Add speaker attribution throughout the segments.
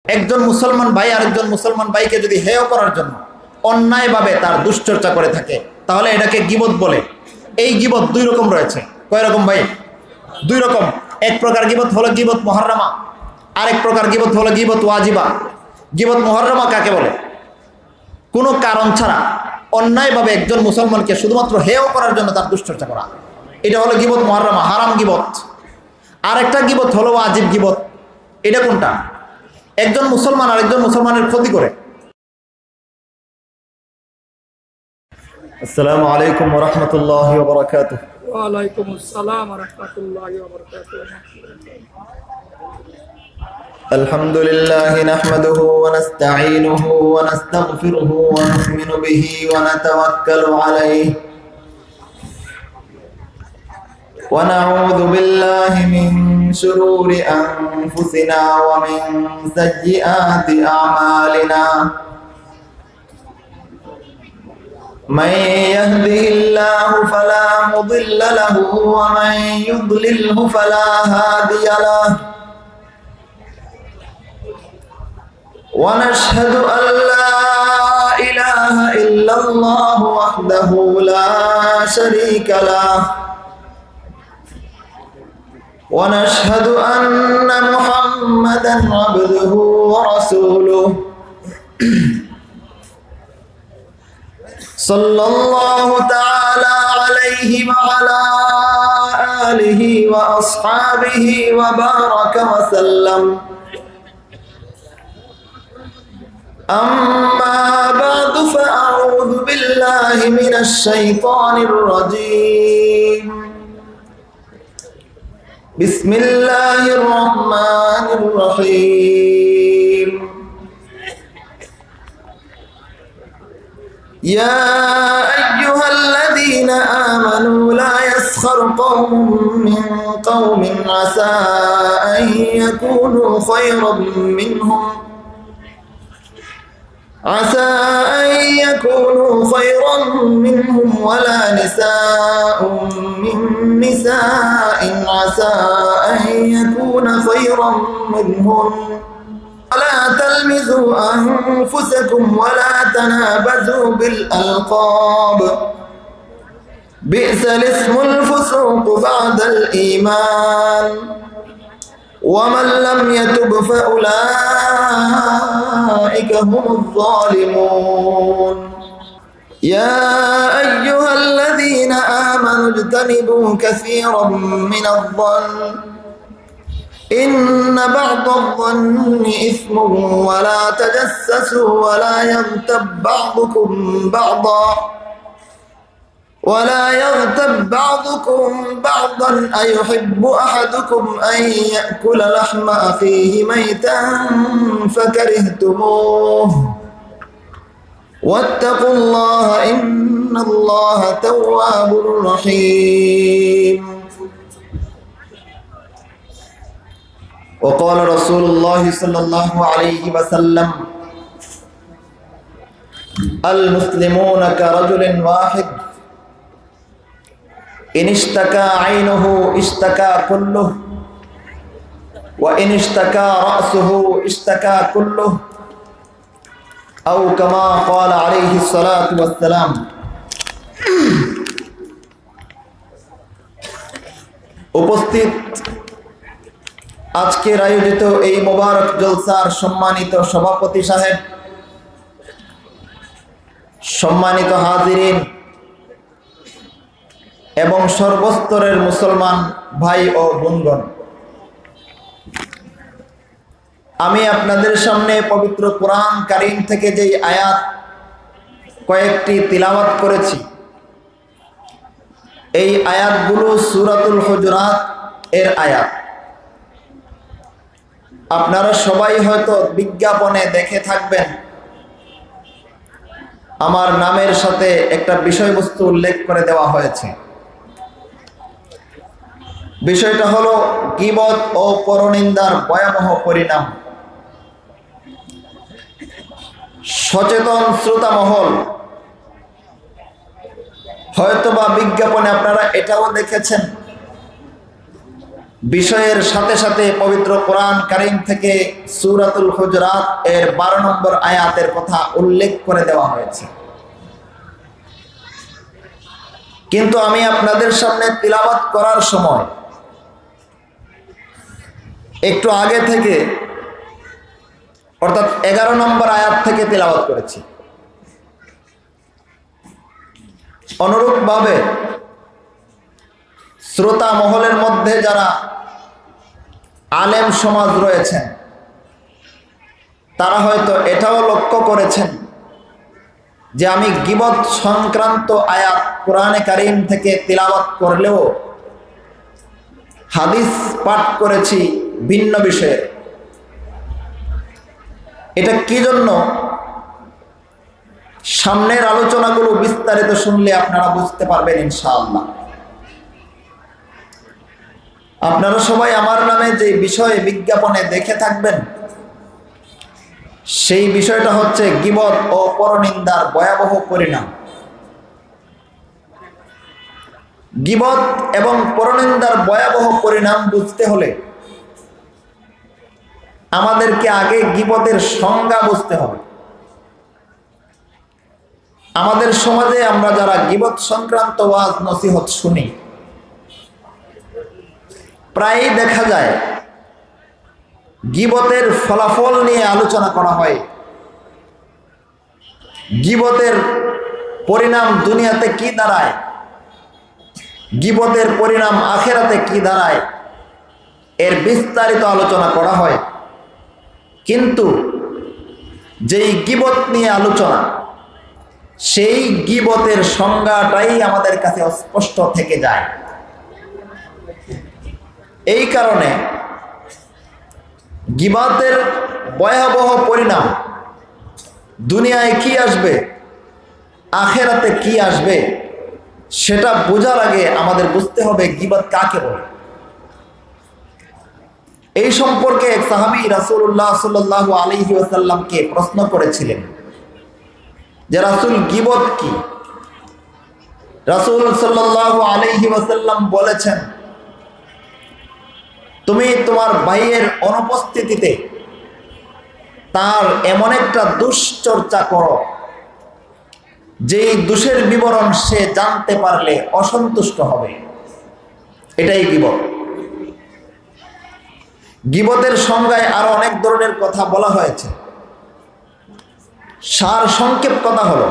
Speaker 1: একজন মুসলমান ভাই আরেকজন মুসলমান ভাইকে যদি হেয় করার জন্য অন্যায়ভাবে তার দুশ্চর্চা করে থাকে তাহলে এটাকে গীবত বলে। এই গীবত দুই রকম রয়েছে। কয় রকম ভাই? দুই রকম। এক প্রকার গীবত হলো গীবত মুহাররামা, আরেক প্রকার গীবত হলো গীবত ওয়াজিবা। গীবত মুহাররামা কাকে বলে? কোনো কারণ ছাড়া অন্যায়ভাবে একজন মুসলমানকে শুধুমাত্র হেয় করার জন্য তার দুশ্চর্চা করা, এটা হলো গীবত মুহাররামা, হারাম গীবত। আরেকটা গীবত হলো ওয়াজিব গীবত। এটা কোনটা? একজন মুসলমান আরেকজন মুসলমানের ক্ষতি করে। আসসালামু আলাইকুম ওয়া রাহমাতুল্লাহি ওয়া বারাকাতুহু।
Speaker 2: ওয়া আলাইকুম আসসালাম ওয়া রাহমাতুল্লাহি ওয়া বারাকাতুহু।
Speaker 1: আলহামদুলিল্লাহি নাহমাদুহু ওয়া নাস্তাঈনুহু ওয়া নাস্তাগফিরুহু ওয়া নু'মিনু বিহি ওয়া নাতাওয়াক্কালু আলাইহি ওয়া নাউযু বিল্লাহি মিন শুরুরি আনফুসিনা ওয়া মিন সাইয়্যাতি আ'মালিনা। من يهده الله فلا مضل له ومن يضلله فلا هادي له ونشهد أن لا إله إلا الله وحده لا شريك له ونشهد أن محمدا عبده ورسوله صلى الله تعالى عليه وعلى آله وأصحابه وبارك وسلم. أما بعد فأعوذ بالله من الشيطان الرجيم. بسم الله الرحمن الرحيم. يا أيها الذين آمنوا لا يسخر قوم من قوم عسى أن يكونوا خيرا منهم ولا نساء من نساء عسى أن يكون خيرا منهن ولا تلمزوا أنفسكم ولا تنابزوا بالألقاب بئس الاسم الفسوق بعد الإيمان ومن لم يتب فأولئك هم الظالمون. يا أيها الذين آمنوا اجتنبوا كثيرا من الظن إن بعض الظن إثم ولا تجسسوا ولا يغتب بعضكم بعضا أيحب أحدكم أن يأكل لحم أخيه ميتا فكرهتموه واتقوا الله إن الله تواب رحيم. وقال رسول الله صلى الله عليه وسلم المسلمون كرجل واحد إن اشتكى عينه اشتكى كله وإن اشتكى رأسه اشتكى كله أو كما قال عليه الصلاة والسلام. উপস্থিত আজকের আয়োজিত এই মোবারক জলসার সম্মানিত সভাপতি সাহেব, সম্মানিত হাজিরিন এবং সর্বস্তরের মুসলমান ভাই ও বোনগণ, আমি আপনাদের সামনে পবিত্র কোরআন কারীম থেকে যেই আয়াত কয়েকটি তিলাওয়াত করেছি, এই আয়াতগুলো সূরাতুল হুজুরাত এর আয়াত। আপনারা সবাই হয়তো বিজ্ঞাপনে দেখে থাকবেন আমার নামের সাথে একটা বিষয়বস্তু উল্লেখ করে দেওয়া হয়েছে। বিষয়টা হলো গীবত ও পরনিন্দার ভয়াবহ পরিণাম। সচেতন শ্রোতা মহল হয়তোবা বিজ্ঞাপনে আপনারা এটাও দেখেছেন বিষয়ের সাথে সাথে পবিত্র কোরআন কারীম থেকে সূরাতুল হুজুরাত এর 12 নম্বর আয়াতের কথা উল্লেখ করে দেওয়া হয়েছে। কিন্তু আমি আপনাদের সামনে তিলাওয়াত করার সময় একটু আগে থেকে অর্থাৎ 11 নম্বর আয়াত থেকে তিলাওয়াত করেছি। অনুরূপভাবে শ্রোতা মহলের মধ্যে যারা আলেম সমাজ রয়েছেন তারা হয়তো এটাও লক্ষ্য করেছেন যে আমি গীবত সংক্রান্ত আয়াত কোরআনে কারীম থেকে তিলাওয়াত করলেও হাদিস পাঠ করেছি ভিন্ন বিষয়ে। এটা কি জন্য? সামনের আলোচনাগুলো বিস্তারিত শুনলে আপনারা বুঝতে পারবেন ইনশাআল্লাহ। আপনারা সবাই আমার নামে যে বিষয়ে বিজ্ঞাপনে দেখে থাকবেন সেই বিষয়টা হচ্ছে গীবত ও পরনিন্দার ভয়াবহ পরিণাম। গীবত এবং পরনিন্দার ভয়াবহ পরিণাম বুঝতে হলে আমাদেরকে আগে গীবতের সংজ্ঞা বুঝতে হবে। আমাদের সমাজে আমরা যারা গীবত সংক্রান্ত ওয়াজ নসিহত শুনি প্রায়ই দেখা যায় গীবতের ফলাফল নিয়ে আলোচনা করা হয়, গীবতের পরিণাম দুনিয়াতে কি দাঁড়ায়, গীবতের পরিণাম আখিরাতে কি দাঁড়ায়, এর বিস্তারিত আলোচনা করা হয়। কিন্তু যেই গীবত নিয়ে আলোচনা সেই গীবতের সংজ্ঞাটাই আমাদের কাছে অস্পষ্ট থেকে যায়। এই কারণে গীবতের ভয়াবহ পরিণাম দুনিয়ায় কি আসবে, আখিরাতে কি আসবে সেটা বোঝার আগে আমাদের বুঝতে হবে গীবত কাকে বলে। এই সম্পর্কে এক সাহাবী রাসূলুল্লাহ সাল্লাল্লাহু আলাইহি ওয়াসাল্লামকে প্রশ্ন করেছিলেন যে রাসূল গীবত কি? রাসূল সাল্লাল্লাহু আলাইহি ওয়াসাল্লাম বলেছেন, তুমি তোমার ভাইয়ের অনুপস্থিতিতে তার এমন একটা দুশ্চর্চা করো যেই দোষের বিবরণ সে জানতে পারলে অসন্তুষ্ট হবে, এটাই গীবত। গীবতের সংজ্ঞায় আরো অনেক ধরনের কথা বলা হয়েছে। সার সংক্ষেপ কথা হলো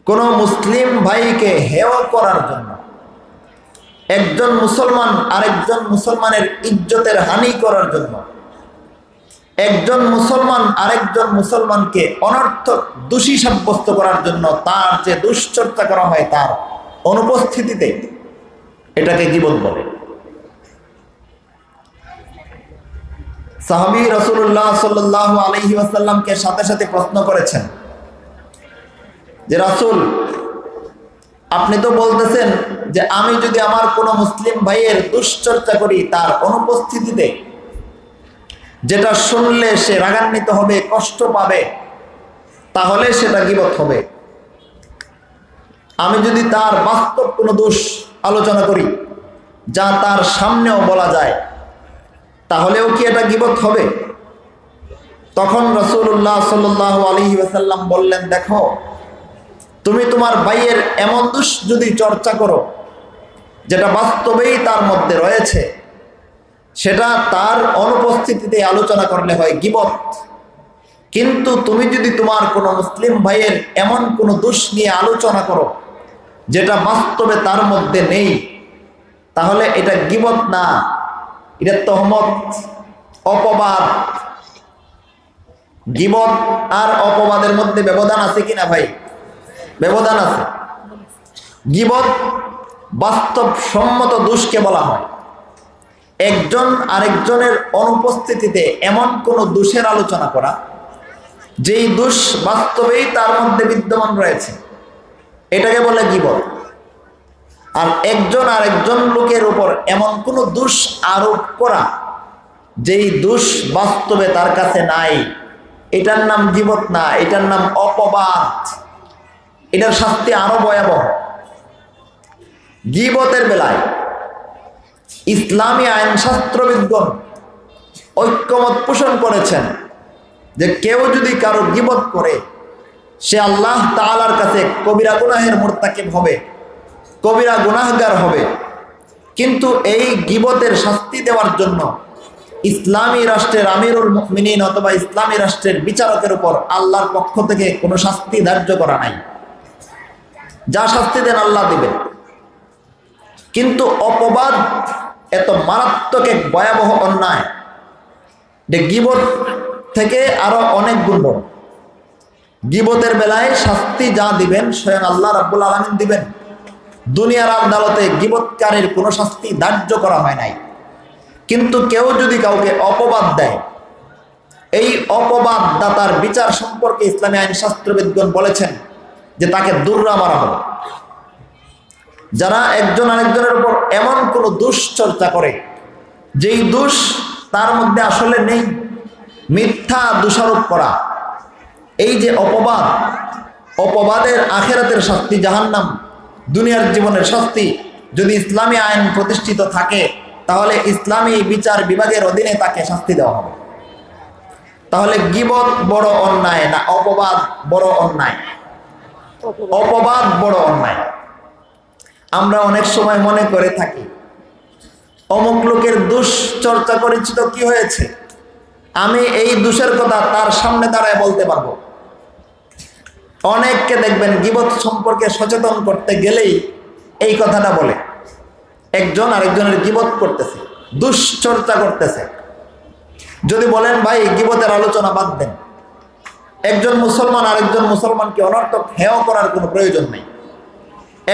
Speaker 1: কোন মুসলিম ভাইকে হেয় করার জন্য, একজন মুসলমান আরেকজন মুসলমানের ইজ্জতের হানি করার জন্য, একজন মুসলমান আরেকজন মুসলমানকে অনর্থক দোষী সাব্যস্ত করার জন্য তার যে দুশ্চর্চা করা হয় তার অনুপস্থিতিতে, এটাকে গীবত বলে। সাহাবী রাসূলুল্লাহ সাল্লাল্লাহু আলাইহি ওয়াসাল্লামকে সাথে সাথে প্রশ্ন করেছেন যে রাসূল, আপনি তো বলতেছেন যে আমি যদি আমার কোনো মুসলিম ভাইয়ের দুশ্চর্চা করি তার অনুপস্থিতিতে, যেটা শুনলে সে রাগান্বিত হবে, কষ্ট পাবে, তাহলে সেটা গীবত হবে। আমি যদি তার বাস্তব কোনো দোষ আলোচনা করি যা তার সামনেও বলা যায়, তাহলেও কি এটা গীবত হবে? তখন রাসূলুল্লাহ সাল্লাল্লাহু আলাইহি ওয়াসাল্লাম বললেন, দেখো, তুমি তোমার ভাইয়ের এমন দোষ যদি চর্চা করো যেটা বাস্তবেই তার মধ্যে রয়েছে, সেটা তার অনুপস্থিতিতে আলোচনা করলে হয় গীবত। কিন্তু তুমি যদি তোমার কোনো মুসলিম ভাইয়ের এমন কোনো দোষ নিয়ে আলোচনা করো যেটা বাস্তবে তার মধ্যে নেই, তাহলে এটা গীবত না, এটা তহমত, অপবাদ। গীবত আর অপবাদের মধ্যে ব্যবধান আছে কিনা ভাই? ব্যবধান আছে। গীবত বাস্তব সম্মত দোষকে বলা হয়। একজন আরেকজনের অনুপস্থিতিতে এমন কোন দোষের আলোচনা করা যেই দোষ বাস্তবেই তার মধ্যে বিদ্যমান রয়েছে, এটাকে বলে গীবত। আর একজন আরেকজন লোকের উপর এমন কোন দোষ আরোপ করা যেই দোষ বাস্তবে তার কাছে নাই, এটার নাম গীবত না, এটার নাম অপবাদ। এটার শাস্তি আরো ভয়াবহ। গীবতের বেলায় ইসলামী আইনশাস্ত্রবিদগণ ঐক্যমত পোষণ করেছেন যে কেউ যদি কারো গীবত করে সে আল্লাহ তাআলার কাছে কবিরা গুনাহের মুরতাকিব হবে, কবিরা গুনাহগার হবে। কিন্তু এই গীবতের শাস্তি দেওয়ার জন্য ইসলামী রাষ্ট্রের আমিরুল মুমিনিন অথবা ইসলামী রাষ্ট্রের বিচারকের উপর আল্লাহর পক্ষ থেকে কোনো শাস্তি ধার্য করা নাই। যা শাস্তি দেন আল্লাহ দিবেন। কিন্তু অপবাদ এত মারাত্মক এক ভয়াবহ অন্যায় যে গীবত থেকে আরো অনেক গুণ বড়। গীবতের বেলায় শাস্তি যা দিবেন স্বয়ং আল্লাহ রাব্বুল আলামিন দিবেন। দুনিয়ার আদালতে গীবতকারীর কোনো শাস্তি ধার্য করা হয় নাই। কিন্তু কেউ যদি কাউকে অপবাদ দেয়, এই অপবাদ দাতার বিচার সম্পর্কে ইসলামী আইনশাস্ত্রবিদগণ বলেছেন যে তাকে দুর্রা মারা হবে। যারা একজন আরেকজনের উপর এমন কোনো দুশ্চর্চা করে যেই দোষ তার মধ্যে আসলে নেই, মিথ্যা দোষারোপ করা, এই যে অপবাদ, অপবাদের আখিরাতের শাস্তি জাহান্নাম, দুনিয়ার জীবনের শাস্তি। যদি ইসলামী আইন প্রতিষ্ঠিত থাকে তাহলে ইসলামী বিচার বিভাগের অধীনে তাকে শাস্তি দেওয়া হবে। তাহলে গীবত বড় অন্যায় না অপবাদ বড় অন্যায়? অপবাদ বড় অন্যায়। আমরা অনেক সময় মনে করে থাকি অমুক লোকের দুশ্চর্চা করেছি তো কি হয়েছে, আমি এই দোষের কথা তার সামনে দাঁড়ায় বলতে পারবো। অনেককে দেখবেন গীবত সম্পর্কে সচেতন করতে গেলেই এই কথাটা বলে। একজন আরেকজনের গীবত করতেছে, দুশ্চর্চা করতেছে। যদি বলেন ভাই গীবতের আলোচনা বাদ দেন, একজন মুসলমান আরেকজন মুসলমানকে অনর্থক হেয় করার কোনো প্রয়োজন নেই।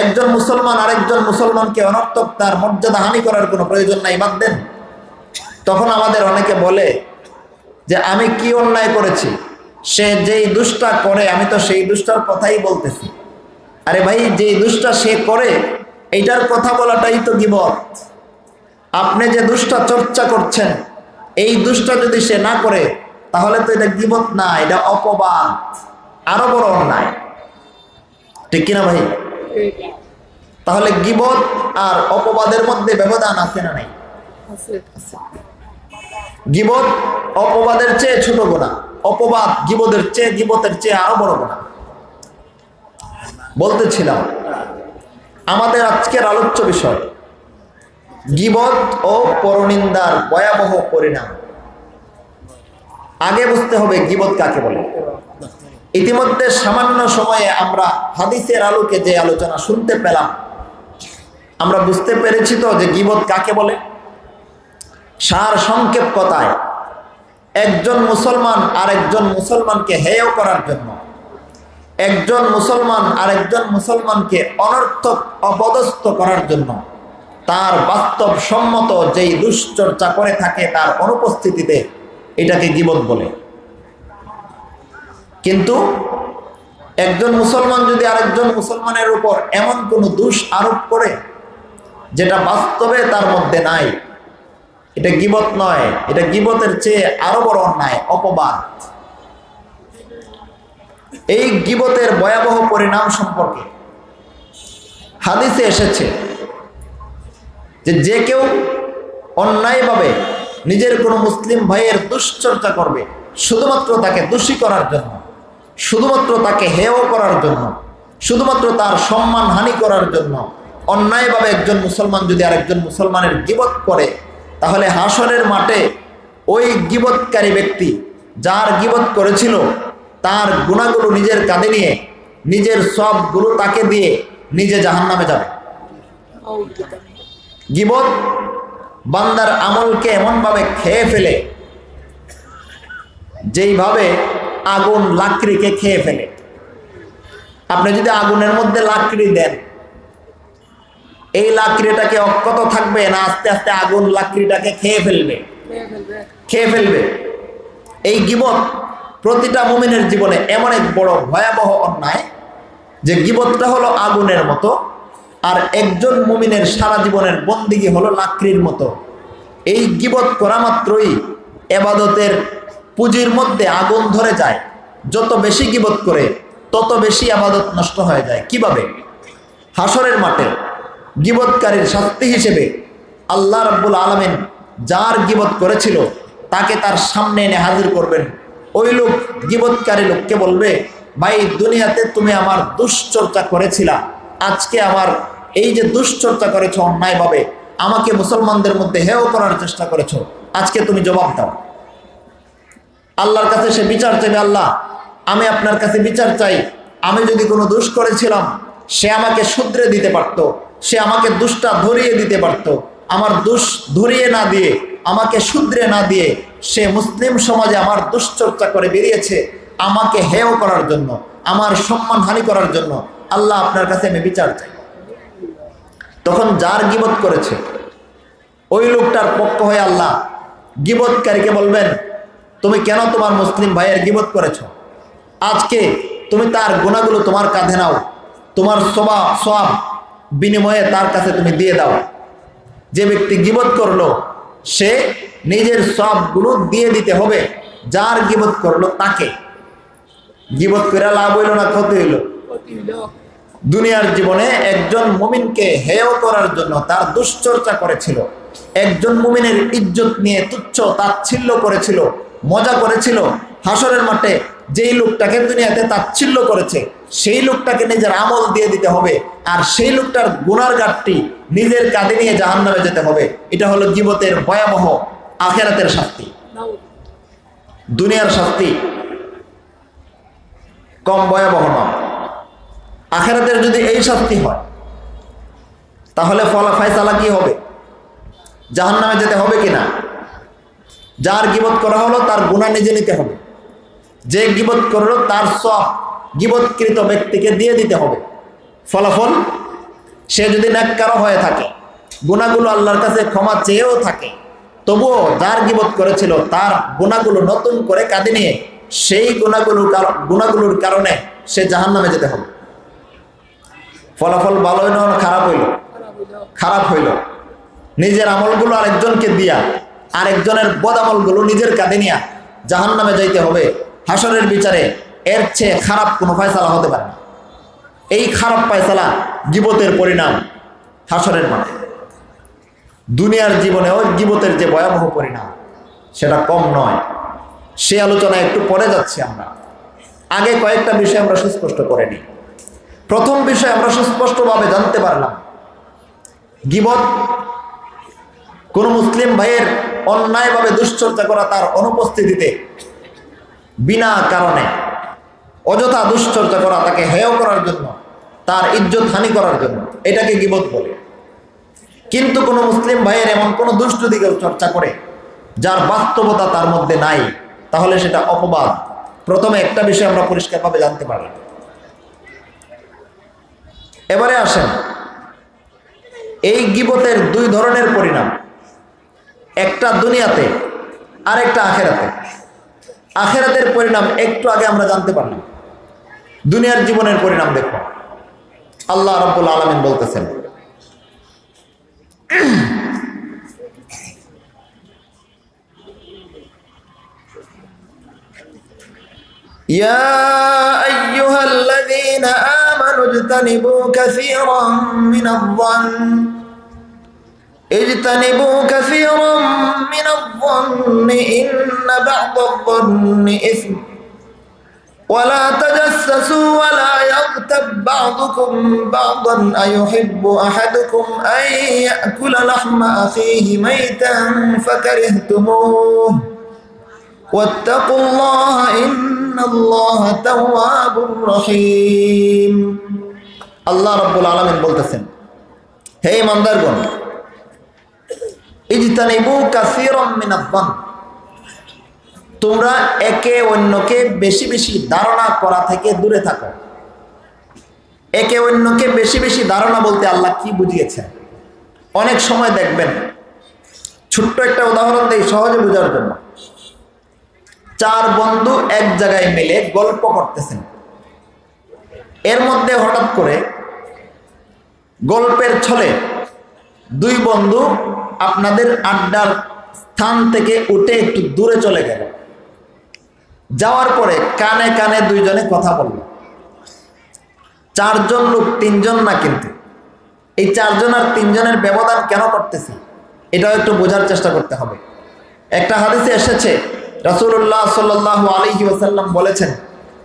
Speaker 1: একজন মুসলমান আরেকজন মুসলমানকে অনর্থক তার মর্যাদা হানি করার কোনো প্রয়োজন নাই, বাদ দেন। তখন আমাদের অনেকে বলে যে আমি কি অন্যায় করেছি, সে যেই দুষ্টা করে আমি তো সেই দুষ্টার কথাই বলতেছি। আরে ভাই যেই দুষ্টা সে করে এইটার কথা বলাটাই তো গীবত। আপনি যে দুষ্টা চর্চা করছেন এই দুষ্টা যদি সে না করে তাহলে তো এটা গীবত না, এটা অপবাদ, আরো বড় অন্যায়। ঠিক কিনা ভাই? তাহলে গীবত আর অপবাদের মধ্যে ব্যবধান আছে না নাই? গীবত অপবাদের চেয়ে ছোট গুনাহ, অপবাদ গীবতের চেয়ে আরো বড় গুনাহ। বলতেছিলাম আমাদের আজকের আলোচ্য বিষয় গীবত ও পরনিন্দার ভয়াবহ পরিণাম। আগে বুঝতে হবে গীবত কাকে বলে। ইতিমধ্যে সামান্য সময়ে আমরা হাদিসের আলোকে যে আলোচনা শুনতে পেলাম, আমরা বুঝতে পেরেছি তো যে গীবত কাকে বলে। সার সংক্ষেপ কথায় একজন মুসলমান আরেকজন মুসলমানকে হেয় করার জন্য, একজন মুসলমান আরেকজন মুসলমানকে অনর্থক অপদস্থ করার জন্য তার বাস্তবসম্মত যেই দুশ্চর্চা করে থাকে তার অনুপস্থিতিতে এটাকে গীবত বলে। কিন্তু একজন মুসলমান যদি আরেকজন মুসলমানের উপর এমন কোনো দোষ আরোপ করে যেটা বাস্তবে তার মধ্যে নাই, এটা গীবত নয়, এটা গীবতের চেয়ে আরো বড় অন্যায়, অপবাদ। এই গীবতের ভয়াবহ পরিণাম সম্পর্কে হাদিসে এসেছে যে কেউ অন্যায়ভাবে নিজের কোনো মুসলিম ভাইয়ের দুশ্চর্চা করবে শুধুমাত্র তাকে দোষী করার জন্য, শুধুমাত্র তাকে হেয় করার জন্য, শুধুমাত্র তার সম্মান হানি করার জন্য, অন্যায়ভাবে একজন মুসলমান যদি আরেকজন মুসলমানের গীবত করে তাহলে হাসরের মাঠে ওই গীবতকারী ব্যক্তি যার গীবত করেছিল তার গুনাহগুলো নিজের কাঁধে নিয়ে নিজের সবগুলো তাকে দিয়ে নিজে জাহান্নামে যাবে। গীবত বান্দার আমলকে এমনভাবে খেয়ে ফেলে যেইভাবে আগুন লাকড়িকে খেয়ে ফেলে। আপনি যদি আগুনের মধ্যে লাকড়ি দেন, এই লাকড়িটাকে অক্ষত থাকবে না আস্তে আস্তে আগুন লাকড়িটাকে খেয়ে ফেলবে। এই গীবত প্রতিটা মুমিনের জীবনে এমন এক বড় ভয়াবহ অন্যায় যে গীবতটা হলো আগুনের মতো, আর একজন মুমিনের সারা জীবনের বন্দিগি হলো লাকড়ির মতো। এই গীবত করা মাত্রই ইবাদতের পুঁজির মধ্যে আগুন ধরে যায়। যত বেশি গীবত করে তত বেশি ইবাদত নষ্ট হয়ে যায়। কিভাবে? হাসরের মাঠে গীবতকারীর শাস্তি হিসেবে আল্লাহ রাব্বুল আলামিন যার গীবত করেছিল তাকে তার সামনে এনে হাজির করবেন। ওই লোক গীবতকারী লোককে বলবে, ভাই দুনিয়াতে তুমি আমার দুশ্চর্চা করেছিলা, আজকে আমার এই যে দুশ্চর্চা করেছো অন্যায়ভাবে, আমাকে মুসলমানদের মধ্যে হেয় করার চেষ্টা করেছো, আজকে তুমি জবাব দাও। আল্লাহর কাছে সে বিচার চাইবে, আল্লাহ আমি আপনার কাছে বিচার চাই, আমি যদি কোনো দোষ করেছিলাম সে আমাকে শুধরে দিতে পারত, সে আমাকে দোষটা ধরিয়ে দিতে পারত, আমার দোষ ধরিয়ে না দিয়ে আমাকে শুধরে না দিয়ে সে মুসলিম সমাজে আমার দুশ্চর্চা করে বেরিয়েছে আমাকে হেয় করার জন্য, আমার সম্মানহানি করার জন্য। আল্লাহ আপনার কাছে আমি বিচার চাই। তখন যার গীবত করেছে ওই লোকটার পক্ষ হয়ে আল্লাহ গীবতকারীকে বলবেন, তুমি কেন তোমার মুসলিম ভাইয়ের গীবত করেছো? আজকে তুমি তার গুনাহগুলো তোমার কাঁধে নাও, তোমার সওয়াব বিনিময়ে তার কাছে তুমি দিয়ে দাও। যে ব্যক্তি গীবত করলো সে নিজের সওয়াবগুলো দিয়ে দিতে হবে যার গীবত করলো তাকে। গীবত করে লাভ হইল না ক্ষতি হইল? দুনিয়ার জীবনে একজন মুমিনকে হেয় করার জন্য তার দুশ্চর্চা করেছিল, একজন মুমিনের ইজ্জত নিয়ে তুচ্ছ তাচ্ছিল্য করেছিল, মজা করেছিল। হাসরের মাঠে যেই লোকটাকে দুনিয়াতে তাচ্ছিল্য করেছে সেই লোকটাকে নিজের আমল দিয়ে দিতে হবে, আর সেই লোকটার গুনার গাঁটটি নিজের কাঁধে নিয়ে জাহান্নামে যেতে হবে। এটা হলো গীবতের ভয়াবহ আখিরাতের শাস্তি। দুনিয়ার শাস্তি কম ভয়াবহ নয়। আখিরাতের যদি এই শাস্তি হয় তাহলে ফয়সালা কি হবে? জাহান্নামে যেতে হবে কিনা? যার গীবত করা হলো তার গুনাহ নিজে নিতে হবে, যে গীবত করলো তার সওয়াব গীবতকৃত ব্যক্তিকে দিয়ে দিতে হবে। ফলাফল সে যদি নেককার হয়ে থাকে, গুনাহগুলো আল্লাহর কাছে ক্ষমা চেয়েও থাকে, তবুও যার গীবত করেছিল তার গুনাহগুলো নতুন করে কাঁধে নিয়ে সেই গুনাহগুলোর কারণে সে জাহান্নামে যেতে হবে। ফলাফল ভালো হইল না খারাপ হইল? খারাপ হইল। নিজের আমলগুলো আরেকজনকে দিয়া আরেকজনের বদ আমলগুলো নিজের কাঁধে নিয়া জাহান্নামে যাইতে হবে। হাসরের বিচারে এর চেয়ে খারাপ কোনো ফয়সালা হতে পারে না। এই খারাপ ফয়সালা গীবতের পরিণাম হাসরের মাঠে। দুনিয়ার জীবনেও গীবতের যে ভয়াবহ পরিণাম সেটা কম নয়। সে আলোচনায় একটু পরে যাচ্ছি আমরা। আগে কয়েকটা বিষয় আমরা সুস্পষ্ট করে নিই। প্রথম বিষয় আমরা সুস্পষ্টভাবে জানতে পারলাম, গীবত কোন মুসলিম ভাইয়ের অন্যায়ভাবে দুশ্চর্চা করা, তার অনুপস্থিতিতে বিনা কারণে অযথা দুশ্চর্চা করা, তাকে হেয় করার জন্য, তার ইজ্জত হানি করার জন্য, এটাকে গীবত বলে। কিন্তু কোন মুসলিম ভাইয়ের এমন কোন দোষ যদি কেউ চর্চা করে যার বাস্তবতা তার মধ্যে নাই, তাহলে সেটা অপবাদ। প্রথমে একটা বিষয় আমরা পরিষ্কারভাবে জানতে পারলাম। এবারে আসেন, এই গীবতের দুই ধরনের পরিণাম, একটা দুনিয়াতে আর একটা আখিরাতে। আখিরাতের পরিণাম একটু আগে আমরা জানতে পারলাম, দুনিয়ার জীবনের পরিণাম দেখো। আল্লাহ রাব্বুল আলামিন বলতেছেন, ইয়া আইয়ুহাল্লাযীনা আমানু ইজতানিবু কাসীরাম মিনায-যন্নি ইন্না বা'দায-যন্নি ইসম ولا تجسسوا ولا يغتب بعضكم بعضا أيحب أحدكم أن يأكل لحم أخيه ميتا فكرهتموه واتقوا الله إن الله تواب رحيم। আল্লাহ রাব্বুল আলামিন বলতেছেন, হে ইমানদারগণ, ইজতানিবু কাসীরাম মিনায-যন্ন, তোমরা একে অন্যকে বেশি বেশি ধারণা করা থেকে দূরে থাকো। একে অন্যকে বেশি বেশি ধারণা বলতে আল্লাহ কি বুঝিয়েছেন? অনেক সময় দেখবেন, ছোট্ট একটা উদাহরণ দেই সহজে বোঝার জন্য। চার বন্ধু এক জায়গায় মিলে গল্প করতেছেন, এর মধ্যে হঠাৎ করে গল্পের ছলে দুই বন্ধু আপনাদের আড্ডার স্থান থেকে উঠে একটু দূরে চলে গেল। যাওয়ার পরে কানে কানে দুইজনে কথা বলল। চারজন লোক, তিনজন না। কিন্তু এই চারজন আর তিনজনের ব্যবধান কেন করতেছি? এটাও একটু বোঝার চেষ্টা করতে হবে। একটা হাদিসে এসেছে রাসূলুল্লাহ সাল্লাল্লাহু আলাইহি ওয়াসাল্লাম বলেছেন,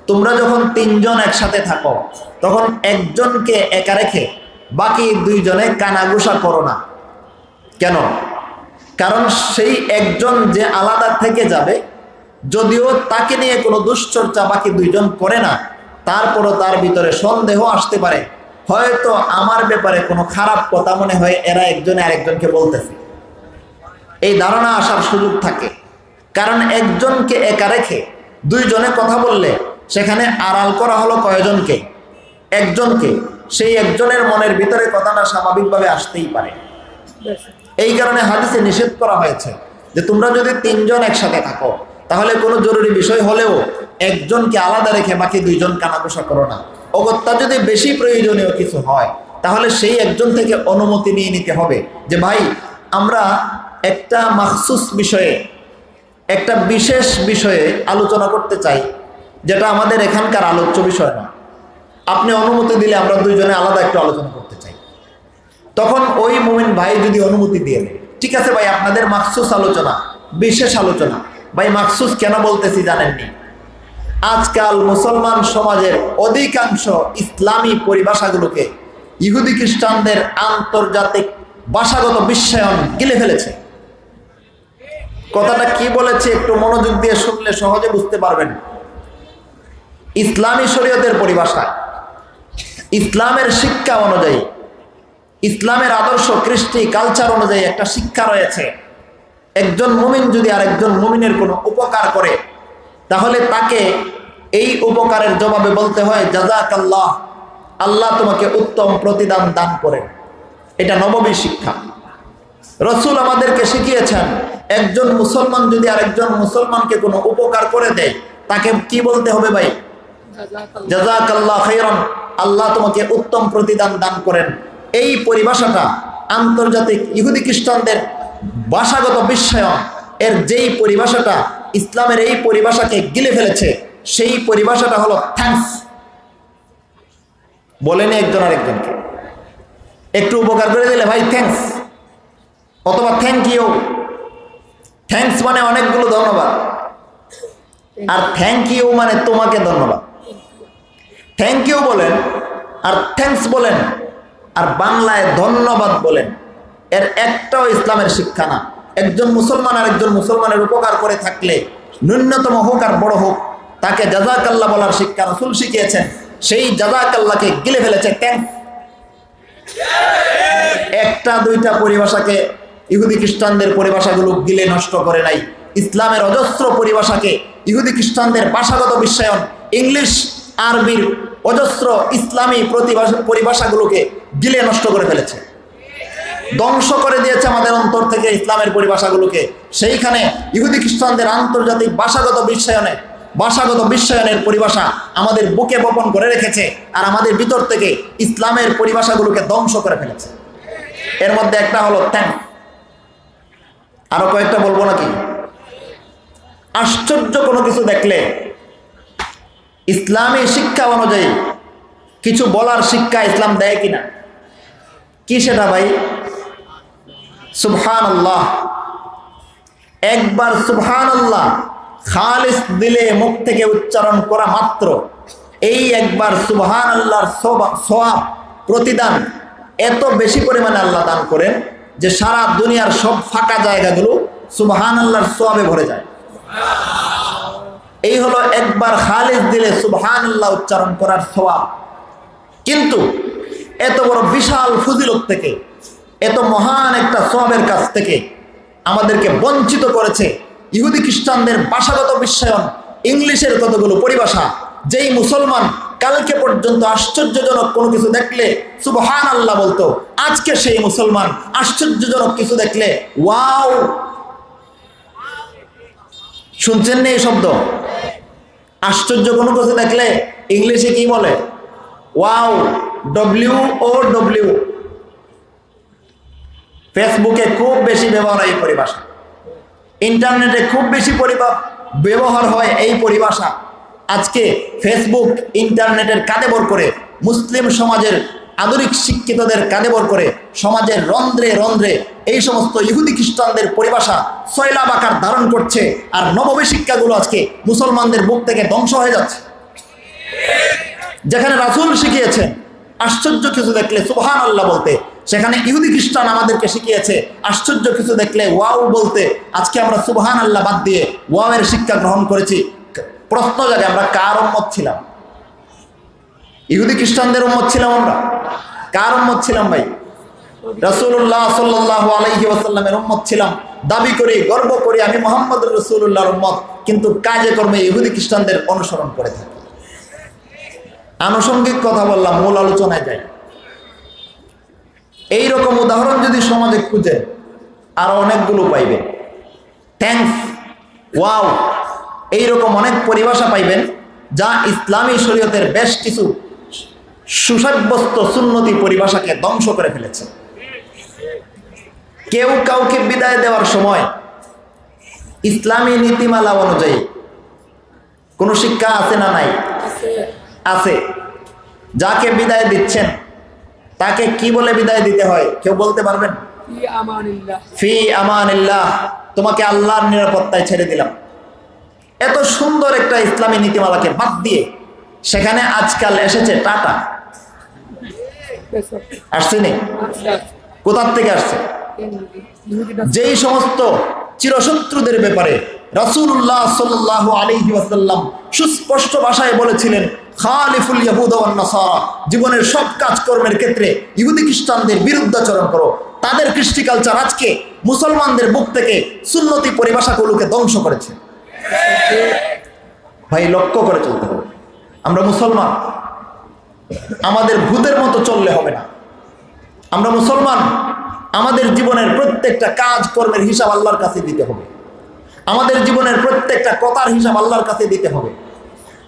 Speaker 1: তোমরা যখন তিনজন একসাথে থাকো তখন একজনকে একা রেখে বাকি দুইজনে কানাঘুষা করো না। কেন? কারণ সেই একজন যে আলাদা থেকে যাবে, যদিও তাকে নিয়ে কোনো দুশ্চর্চা বাকি দুইজন করে না, তারপরও তার ভিতরে সন্দেহ আসতে পারে, হয়তো আমার ব্যাপারে কোনো খারাপ কথা মনে হয় এরা একজনে আরেকজনকে বলতেছে, এই ধারণা আসার সুযোগ থাকে। কারণ একজনকে একা রেখে দুইজনে কথা বললে সেখানে আড়াল করা হলো কয়জনকে? একজনকে। সেই একজনের মনের ভিতরে কথাটা স্বাভাবিকভাবে আসতেই পারে। এই কারণে হাদিসে নিষেধ করা হয়েছে যে তোমরা যদি তিনজন একসাথে থাকো তাহলে কোনো জরুরি বিষয় হলেও একজনকে আলাদা রেখে বাকি দুইজন কানাঘুষা করো না। অগত্যা যদি বেশি প্রয়োজনীয় কিছু হয় তাহলে সেই একজন থেকে অনুমতি নিয়ে নিতে হবে যে ভাই আমরা একটা মাখসুস বিষয়ে, একটা বিশেষ বিষয়ে আলোচনা করতে চাই, যেটা আমাদের এখানকার আলোচ্য বিষয় না, আপনি অনুমতি দিলে আমরা দুইজনে আলাদা একটু আলোচনা করতে চাই। তখন ওই মুমিন ভাই যদি অনুমতি দিয়ে দেয়, ঠিক আছে ভাই আপনাদের মাখসুস আলোচনা, বিশেষ আলোচনা। ভাই মাখসুস কেন বলতেছি জানেননি? আজকাল মুসলমান সমাজের অধিকাংশ ইসলামী পরিভাষাগুলোকে ইহুদি খ্রিস্টানদের আন্তর্জাতিক ভাষাগত বিশ্বায়ন গিলে ফেলেছে। কথাটা কি বলেছে একটু মনোযোগ দিয়ে শুনলে সহজে বুঝতে পারবেন। ইসলামী শরীয়তের পরিভাষা, ইসলামের শিক্ষা অনুযায়ী, ইসলামের আদর্শ, কৃষ্টি, কালচার অনুযায়ী একটা শিক্ষা রয়েছে। একজন মুমিন যদি আরেকজন মুমিনের কোনো উপকার করে তাহলে তাকে এই উপকারের জবাবে বলতে হয় জাযাকাল্লাহ, আল্লাহ তোমাকে উত্তম প্রতিদান দান করেন। এটা নববী শিক্ষা। রাসূল আমাদেরকে শিখিয়েছেন একজন মুসলমান যদি আরেকজন মুসলমানকে কোনো উপকার করে দেয় তাকে কি বলতে হবে ভাই? জাযাকাল্লাহ খাইরান, আল্লাহ তোমাকে উত্তম প্রতিদান দান করেন। এই পরিভাষাটা আন্তর্জাতিক ইহুদি খ্রিস্টানদের ভাষাগত বিশ্বায়ন এর যেই পরিভাষাটা ইসলামের এই পরিভাষাকে গিলে ফেলেছে, সেই পরিভাষাটা হলো থ্যাঙ্কস। বলেনি একজন আরেকজনকে একটু উপকার করে দিলে ভাই থ্যাঙ্কস, অথবা থ্যাংক ইউ। থ্যাঙ্কস মানে অনেকগুলো ধন্যবাদ, আর থ্যাংক ইউ মানে তোমাকে ধন্যবাদ। থ্যাংক ইউ বলেন আর থ্যাঙ্কস বলেন আর বাংলায় ধন্যবাদ বলেন, এর একটাও ইসলামের শিক্ষা না। একজন মুসলমান আর একজন মুসলমানের উপকার করে থাকলে ন্যূনতম হোক আর বড় হোক তাকে জাযাকাল্লাহ বলার শিক্ষা রাসূল শিখিয়েছেন। সেই জাযাকাল্লাহকে গিলে ফেলেছে থ্যাঙ্কস। একটা দুইটা পরিভাষাকে ইহুদি খ্রিস্টানদের পরিভাষাগুলো গিলে নষ্ট করে নাই। ইসলামের অজস্র পরিভাষাকে ইহুদি খ্রিস্টানদের ভাষাগত বিশ্বায়ন, ইংলিশ, আরবির অজস্র ইসলামী পরিভাষাগুলোকে গিলে নষ্ট করে ফেলেছে, ধ্বংস করে দিয়েছে আমাদের অন্তর থেকে ইসলামের পরিভাষাগুলোকে। সেইখানে ইহুদি খ্রিস্টানদের আন্তর্জাতিক ভাষাগত বিশ্বায়নের পরিভাষা আমাদের বুকে বপন করে রেখেছে, আর আমাদের ভিতর থেকে ইসলামের পরিভাষাগুলোকে ধ্বংস করে ফেলেছে। এর মধ্যে একটা হলো থ্যাঙ্কস, আরো কয়েকটা বলবো নাকি? আশ্চর্য কোনো কিছু দেখলে ইসলামী শিক্ষা অনুযায়ী কিছু বলার শিক্ষা ইসলাম দেয় কিনা? কি সেটা ভাই? সুবহানাল্লাহ। একবার সুবহানাল্লাহ খালিস দিলে মুখ থেকে উচ্চারণ করা মাত্র, এই একবার সুবহানাল্লাহর সওয়াব, প্রতিদান এত বেশি পরিমাণে আল্লাহ দান করেন যে সারা দুনিয়ার সব ফাঁকা জায়গাগুলো সুবহানাল্লাহর সওয়াবে ভরে যায়। এই হলো একবার খালিস দিলে সুবহানাল্লাহ উচ্চারণ করার সওয়াব। কিন্তু এত বড় বিশাল ফজিলত থেকে, এত মহান একটা সওয়াবের কাছ থেকে আমাদেরকে বঞ্চিত করেছে ইহুদি খ্রিস্টানদের ভাষাগত বিশ্বায়ন, ইংলিশের কতগুলো পরিভাষা। যেই মুসলমান কালকে পর্যন্ত আশ্চর্যজনক কোনো কিছু দেখলে সুবহানাল্লাহ বলতো, আজকে সেই মুসলমান আশ্চর্যজনক কিছু দেখলে ওয়াও। শুনছেন না এই শব্দ? আশ্চর্য কোনো কিছু দেখলে ইংলিশে কি বলে? Wow, WOW। ফেসবুকে খুব বেশি ব্যবহার হয় এই পরিভাষা, ইন্টারনেটে খুব বেশি ব্যবহার হয় এই পরিভাষা। আজকে ফেসবুক, ইন্টারনেটের কাঁধে ভর করে মুসলিম সমাজের আধুনিক শিক্ষিতদের কাঁধে ভর করে সমাজের রন্ধ্রে রন্ধ্রে এই সমস্ত ইহুদি খ্রিস্টানদের পরিভাষা সয়লাব আকার ধারণ করছে, আর নবমী শিক্ষাগুলো আজকে মুসলমানদের বুক থেকে ধ্বংস হয়ে যাচ্ছে। যেখানে রাসূল শিখিয়েছেন আশ্চর্য কিছু দেখলে সুবহানাল্লাহ বলতে, সেখানে ইহুদি খ্রিস্টান আমাদেরকে শিখিয়েছে আশ্চর্য কিছু দেখলে ওয়াও বলতে। আজকে আমরা সুবহানাল্লাহ বাদ দিয়ে ওয়াও এর শিক্ষা গ্রহণ করেছি। প্রশ্ন জাগে, আমরা কার উম্মত ছিলাম? ইহুদি খ্রিস্টানদের উম্মত ছিলাম আমরা? কার উম্মত ছিলাম ভাই? রাসূলুল্লাহ সাল্লাল্লাহু আলাইহি ওয়াসাল্লামের উম্মত ছিলাম। দাবি করি, গর্ব করি আমি মুহাম্মদুর রাসূলুল্লাহর উম্মত, কিন্তু কাজে কর্মে ইহুদি খ্রিস্টানদের অনুসরণ করে থাকি। আনুষঙ্গিক কথা বললাম, মূল আলোচনায় যাই। এইরকম উদাহরণ যদি সমাজে খুঁজে আরো অনেকগুলো পাইবেন। থ্যাঙ্কস, ওয়াও, এইরকম অনেক পরিভাষা পাইবেন যা ইসলামী শরীয়তের বেশ কিছু সুসাব্যস্ত সুন্নতি পরিভাষাকে ধ্বংস করে ফেলেছে। কেউ কাউকে বিদায় দেওয়ার সময় ইসলামী নীতিমালা অনুযায়ী কোনো শিক্ষা আছে না নাই? আছে। যাকে বিদায় দিচ্ছেন তাকে কি বলে বিদায় দিতে হয় কেউ বলতে পারবেন? ফি আমানিল্লাহ, তোমাকে আল্লাহর নিরাপত্তায় ছেড়ে দিলাম। এত সুন্দর একটা ইসলামী নীতিমালাকে বাদ দিয়ে সেখানে আজকাল এসেছে টাটা। আসছে নি? কোথার থেকে আসছে? যেই সমস্ত চিরশত্রুদের ব্যাপারে রাসূলুল্লাহ সাল্লাল্লাহু আলাইহি ওয়াসাল্লাম সুস্পষ্ট ভাষায় বলেছিলেন খালিফুল ইয়াহুদ ওয়ান নাসারা, জীবনের সব কাজকর্মের ক্ষেত্রে ইহুদি খ্রিস্টানদের বিরুদ্ধাচরণ করো। তাদের কৃষ্টি কালচার আজকে মুসলমানদের বুক থেকে সুন্নতি পরিভাষাগুলোকে ধ্বংস করেছে। ভাই লক্ষ্য করে চলতে হবে। আমরা মুসলমান, আমাদের ভূতের মতো চললে হবে না। আমরা মুসলমান, আমাদের জীবনের প্রত্যেকটা কাজ কর্মের হিসাব আল্লাহর কাছে দিতে হবে। আমাদের জীবনের প্রত্যেকটা কথার হিসাব আল্লাহর কাছে দিতে হবে।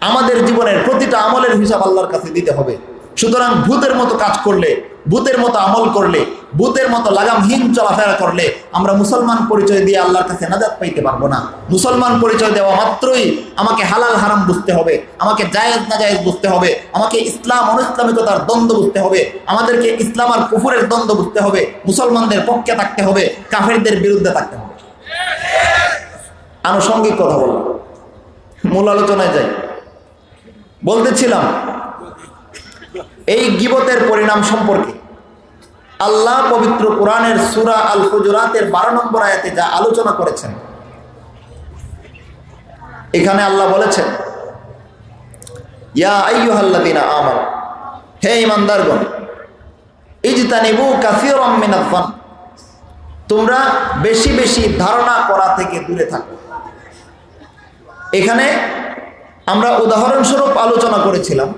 Speaker 1: আমাদের জীবনের প্রতিটা আমলের হিসাব আল্লাহর কাছে দিতে হবে। সুতরাং ভূতের মতো কাজ করলে, ভূতের মতো আমল করলে, ভূতের মতো লাগামহীন চলাফেরা করলে আমরা মুসলমান পরিচয় দিয়ে আল্লাহর কাছে নাজাত পাইতে পারবো না। মুসলমান পরিচয় দেওয়া মাত্রই আমাকে হালাল হারাম বুঝতে হবে, আমাকে জায়েজ না জায়েজ বুঝতে হবে, আমাকে ইসলাম অনিসলামিকতার দ্বন্দ্ব বুঝতে হবে, আমাদেরকে ইসলাম আর কুফরের দ্বন্দ্ব বুঝতে হবে, মুসলমানদের পক্ষে থাকতে হবে, কাফেরদের বিরুদ্ধে থাকতে হবে। আনুষঙ্গিক কথা বলবো, মূল আলোচনায় যাই। বলতেছিলাম এই গীবতের পরিণাম সম্পর্কে আল্লাহ পবিত্র কোরআনের সূরা আল হুজুরাতের 12 নম্বর আয়াতে যা আলোচনা করেছেন, এখানে আল্লাহ বলেছেন ইয়া আইয়ুহাল্লাযীনা আমানু, হে ঈমানদারগণ, ইজতানিবু কাসীরাম মিনাজ-যান, তোমরা বেশি বেশি ধারণা করা থেকে দূরে থাকো। এখানে আমরা উদাহরণস্বরূপ আলোচনা করেছিলাম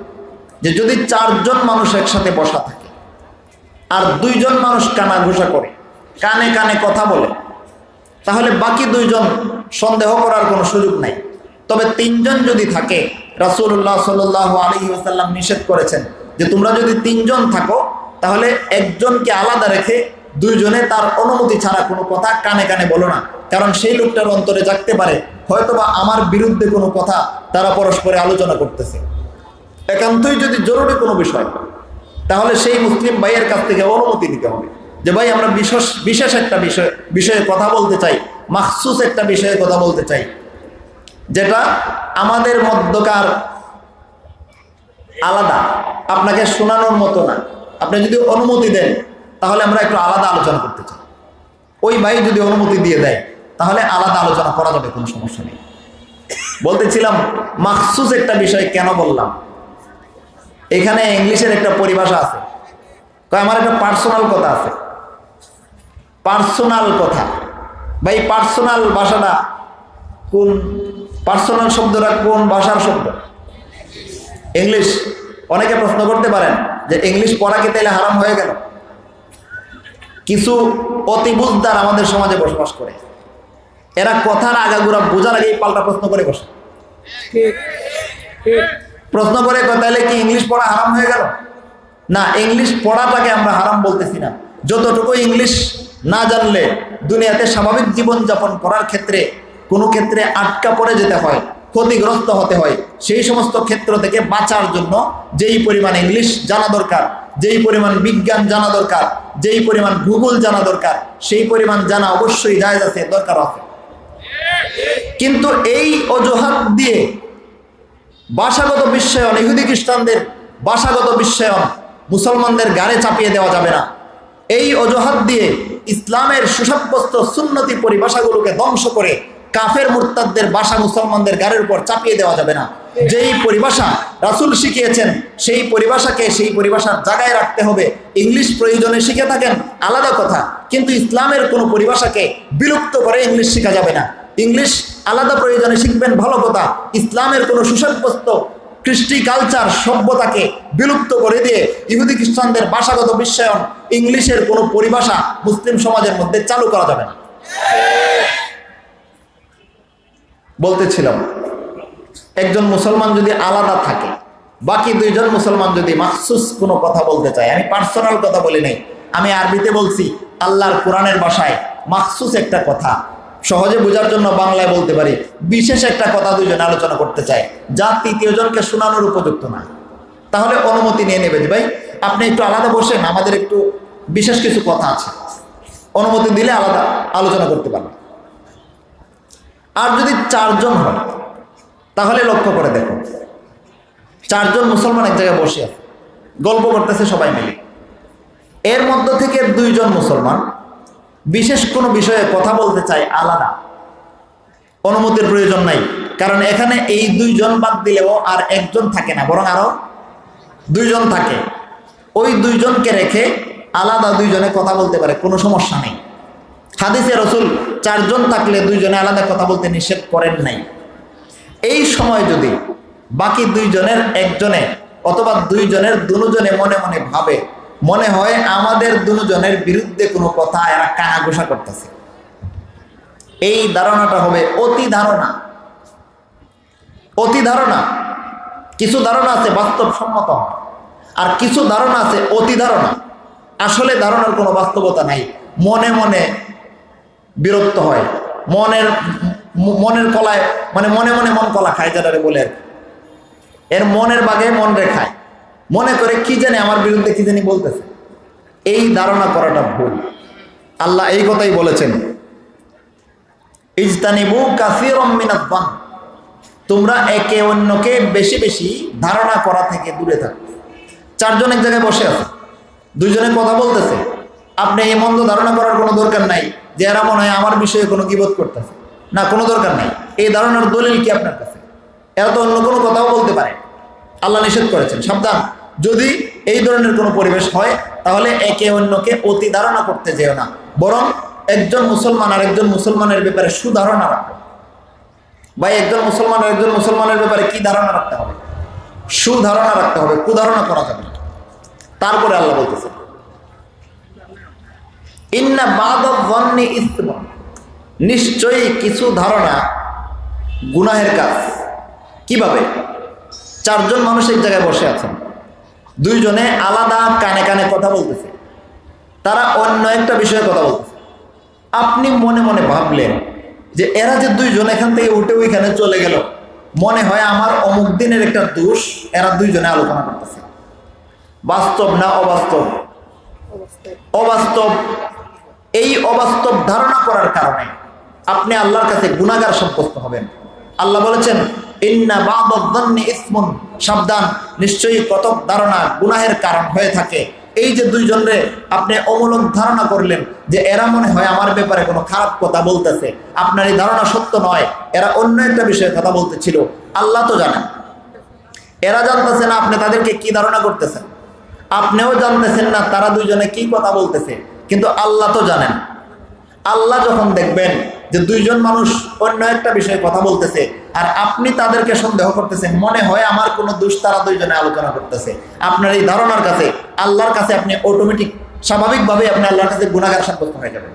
Speaker 1: যে যদি 4 জন মানুষ একসাথে বসা থাকে আর 2 জন মানুষ কানা ঘুষা করে, কানে কানে কথা বলে, তাহলে বাকি 2 জন সন্দেহ করার কোনো সুযোগ নাই। তবে 3 জন যদি থাকে, রাসূলুল্লাহ সাল্লাল্লাহু আলাইহি ওয়াসাল্লাম নিষেধ করেছেন যে তোমরা যদি 3 জন থাকো তাহলে একজনকে আলাদা রেখে 2 জনে তার অনুমতি ছাড়া কোনো কথা কানে কানে বলো না, কারণ সেই লোকটার অন্তরে জাগতে পারে হয়তোবা আমার বিরুদ্ধে কোনো কথা তারা পরস্পরে আলোচনা করতেছে। একান্তই যদি জরুরি কোনো বিষয়, তাহলে সেই মুসলিম ভাইয়ের কাছ থেকে অনুমতি নিতে হবে যে ভাই আমরা বিশেষ একটা বিষয়ে কথা বলতে চাই, মাখসুস একটা বিষয়ে কথা বলতে চাই, যেটা আমাদের মধ্যকার আলাদা, আপনাকে শোনানোর মতো না। আপনি যদি অনুমতি দেন তাহলে আমরা একটু আলাদা আলোচনা করতে চাই। ওই ভাই যদি অনুমতি দিয়ে দেয় তাহলে আলাদা আলোচনা করা যাবে, কোনো সমস্যা নেই। বলতেছিলাম মাখসুস একটা বিষয় কেন বললাম, এখানে ইংলিশের একটা পরিভাষা আছে, আমার একটা পার্সোনাল কথা আছে। পার্সোনাল কথা, ভাই পার্সোনাল ভাষাটা কোন, পার্সোনাল শব্দটা কোন ভাষার শব্দ? ইংলিশ। অনেকে প্রশ্ন করতে পারেন যে ইংলিশ পড়া কি তাইলে হারাম হয়ে গেল? কিছু অতি বুঝদার আমাদের সমাজে বসবাস করে, এরা কথার আগাগোড়া বোঝার আগেই পাল্টা প্রশ্ন করে বসে। প্রশ্ন করে তাহলে কি ইংলিশ পড়া হারাম হয়ে গেল? না, ইংলিশ পড়াটাকে আমরা হারাম বলতেছি না। যতটুকু ইংলিশ না জানলে দুনিয়াতে স্বাভাবিক জীবনযাপন করার ক্ষেত্রে কোনো ক্ষেত্রে আটকা পড়ে যেতে হয়, ক্ষতিগ্রস্ত হতে হয়, সেই সমস্ত ক্ষেত্র থেকে বাঁচার জন্য যেই পরিমাণ ইংলিশ জানা দরকার যেই পরিমাণ বিজ্ঞান জানা দরকার, যেই পরিমাণ ভূগোল জানা দরকার, সেই পরিমাণ জানা অবশ্যই জায়েজ আছে, দরকার আছে। কিন্তু এই অজুহাত দিয়ে ভাষাগত বিশ্বায়ন, ইহুদি খ্রিস্টানদের ভাষাগত বিশ্বায়ন মুসলমানদের গাড়ে চাপিয়ে দেওয়া যাবে না। এই অজুহাত দিয়ে ইসলামের সুসাব্যস্ত সুন্নতি পরিভাষাগুলোকে ধ্বংস করে কাফের মুরতাদদের ভাষা মুসলমানদের গাড়ির উপর চাপিয়ে দেওয়া যাবে না। যেই পরিভাষা রাসূল শিখিয়েছেন সেই পরিভাষাকে সেই পরিভাষার জায়গায় রাখতে হবে। ইংলিশ প্রয়োজনে শিখে থাকেন আলাদা কথা, কিন্তু ইসলামের কোনো পরিভাষাকে বিলুপ্ত করে ইংলিশ শেখা যাবে না। ইংলিশ আলাদা প্রয়োজনে শিখবেন, ভালো কথা। ইসলামের কোনো সুসাব্যস্ত কৃষ্টি কালচার সভ্যতাকে বিলুপ্ত করে দিয়ে ইহুদি খ্রিস্টানদের ভাষাগত বিশ্বায়ন, ইংলিশের কোনো পরিভাষা মুসলিম সমাজের মধ্যে চালু করা যাবে না। বলতেছিলাম, একজন মুসলমান যদি আলাদা থাকে, বাকি দুইজন মুসলমান যদি মাখসুস কোনো কথা বলতে চায়, আমি পার্সোনাল কথা বলি নাই, আমি আরবিতে বলছি, আল্লাহর কোরআনের ভাষায় মাখসুস একটা কথা সহজে বোঝার জন্য বাংলায় বলতে পারি, বিশেষ একটা কথা দুইজন আলোচনা করতে চায়, যা তৃতীয় জনকে শোনানোর উপযুক্ত না, তাহলে অনুমতি নিয়ে নেবে যে ভাই আপনি একটু আলাদা বসেন, আমাদের একটু বিশেষ কিছু কথা আছে, অনুমতি দিলে আলাদা আলোচনা করতে পারবেন। আর যদি চারজন হয় তাহলে লক্ষ্য করে দেখুন, চারজন মুসলমান এক জায়গায় বসে আছে, গল্প করতেছে সবাই মিলে, এর মধ্য থেকে দুইজন মুসলমান বিশেষ কোনো বিষয়ে কথা বলতে চায় আলাদা, অনুমতির প্রয়োজন নাই, কারণ এখানে এই দুইজন বাদ দিলেও আর একজন থাকে না, বরং আরো দুইজন থাকে। ওই দুইজনকে রেখে আলাদা দুইজনে কথা বলতে পারে, কোনো সমস্যা নেই। হাদিসে রাসূল চারজন থাকলে দুইজনে আলাদা কথা বলতে নিষেধ করেন নাই। এই সময় যদি বাকি দুইজনের একজনে অথবা দুইজনের দুজনে মনে মনে ভাবে, মনে হয় আমাদের দুজনের বিরুদ্ধে কোনো কথা এরা কানাঘুষা করতেছে, এই ধারণাটা হবে অতি ধারণা। অতি ধারণা, কিছু ধারণা আছে বাস্তবসম্মত, আর কিছু ধারণা আছে অতি ধারণা, আসলে ধারণার কোনো বাস্তবতা নাই, মনে মনে বিরক্ত হয়, মনের কলায়, মানে মনে মনে মন কলা খায়, যারা বলে এর মনের বাগে মন রে খায়, মনে করে কি জানে আমার বিরুদ্ধে কি জানি বলতেছে। এই ধারণা করাটা ভুল। আল্লাহ এই কথাই বলেছেন, ইজতানিবু কাসীরাম মিনাজ যান, তোমরা একে অন্যকে বেশি বেশি ধারণা করা থেকে দূরে থাকো। চারজন এক জায়গায় বসে আছে, দুইজনে কথা বলতেছে, আপনি এই মন্দ ধারণা করার কোনো দরকার নাই যে এরা মনে হয় আমার বিষয়ে কোনো গীবত করতেছে, না, কোনো দরকার নাই। এই ধারণার দলিল কি আপনার কাছে? এরা তো অন্য কোনো কথাও বলতে পারে, আল্লাহ নিষেধ করেছেন, সাবধান। যদি এই ধরনের কোনো পরিবেশ হয় তাহলে একে অন্যকে অতি ধারণা করতে যেও না, বরং একজন মুসলমান আর একজন মুসলমানের ব্যাপারে সুধারণা রাখো। ভাই একজন মুসলমান আর একজন মুসলমানের ব্যাপারে কি ধারণা রাখতে হবে? সুধারণা রাখতে হবে, কুধারণা করা যাবে না। তারপরে আল্লাহ বলতেছে, ইন্না বা'দায যান্নি ইসম, নিশ্চয়ই কিছু ধারণা গুনাহের কাজ। কিভাবে? চারজন মানুষ এক জায়গায় বসে আছেন, দুইজনে আলাদা কানে কানে কথা বলতেছে, তারা অন্য একটা বিষয়ে কথা বলতেছে। আপনি মনে মনে ভাবলেন যে এরা যে দুইজন এখান থেকে উঠে ওইখানে চলে গেল, মনে হয় আমার অমুক দিনের একটা দোষ এরা দুইজনে আলোচনা করতেছে। বাস্তব না অবাস্তব? অবাস্তব। এই অবাস্তব ধারণা করার কারণে আপনি আল্লাহর কাছে গুনাহগার সাব্যস্ত হবেন। আল্লাহ বলেছেন, ইন্না বা'দায যান্নি ইসমুন, সাবধান, নিশ্চয়ই কতক ধারণা গুনাহের কারণ হয়ে থাকে। এই যে দুইজনরে আপনি অমূলক ধারণা করলেন যে এরা মনে হয় আমার ব্যাপারে কোনো খারাপ কথা বলতেছে, আপনার এই ধারণা সত্য নয়, এরা অন্য একটা বিষয়ে কথা বলতেছিল। আল্লাহ তো জানেন, এরা জানতেছে না আপনি তাদেরকে কি ধারণা করতেছেন, আপনিও জানতেছেন না তারা দুইজনে কি কথা বলতেছে, কিন্তু আল্লাহ তো জানেন। আল্লাহ যখন দেখবেন যে দুইজন মানুষ অন্য একটা বিষয়ে কথা বলতেছে আর আপনি তাদেরকে সন্দেহ করতেছেন, মনে হয় আমার কোনো দোষ তারা দুইজনে আলোচনা করতেছে, আপনার এই ধারণার কাছে আল্লাহর কাছে আপনি অটোমেটিক স্বাভাবিকভাবে আপনি আল্লাহর কাছে গুনাহগার সাব্যস্ত হয়ে যাবেন।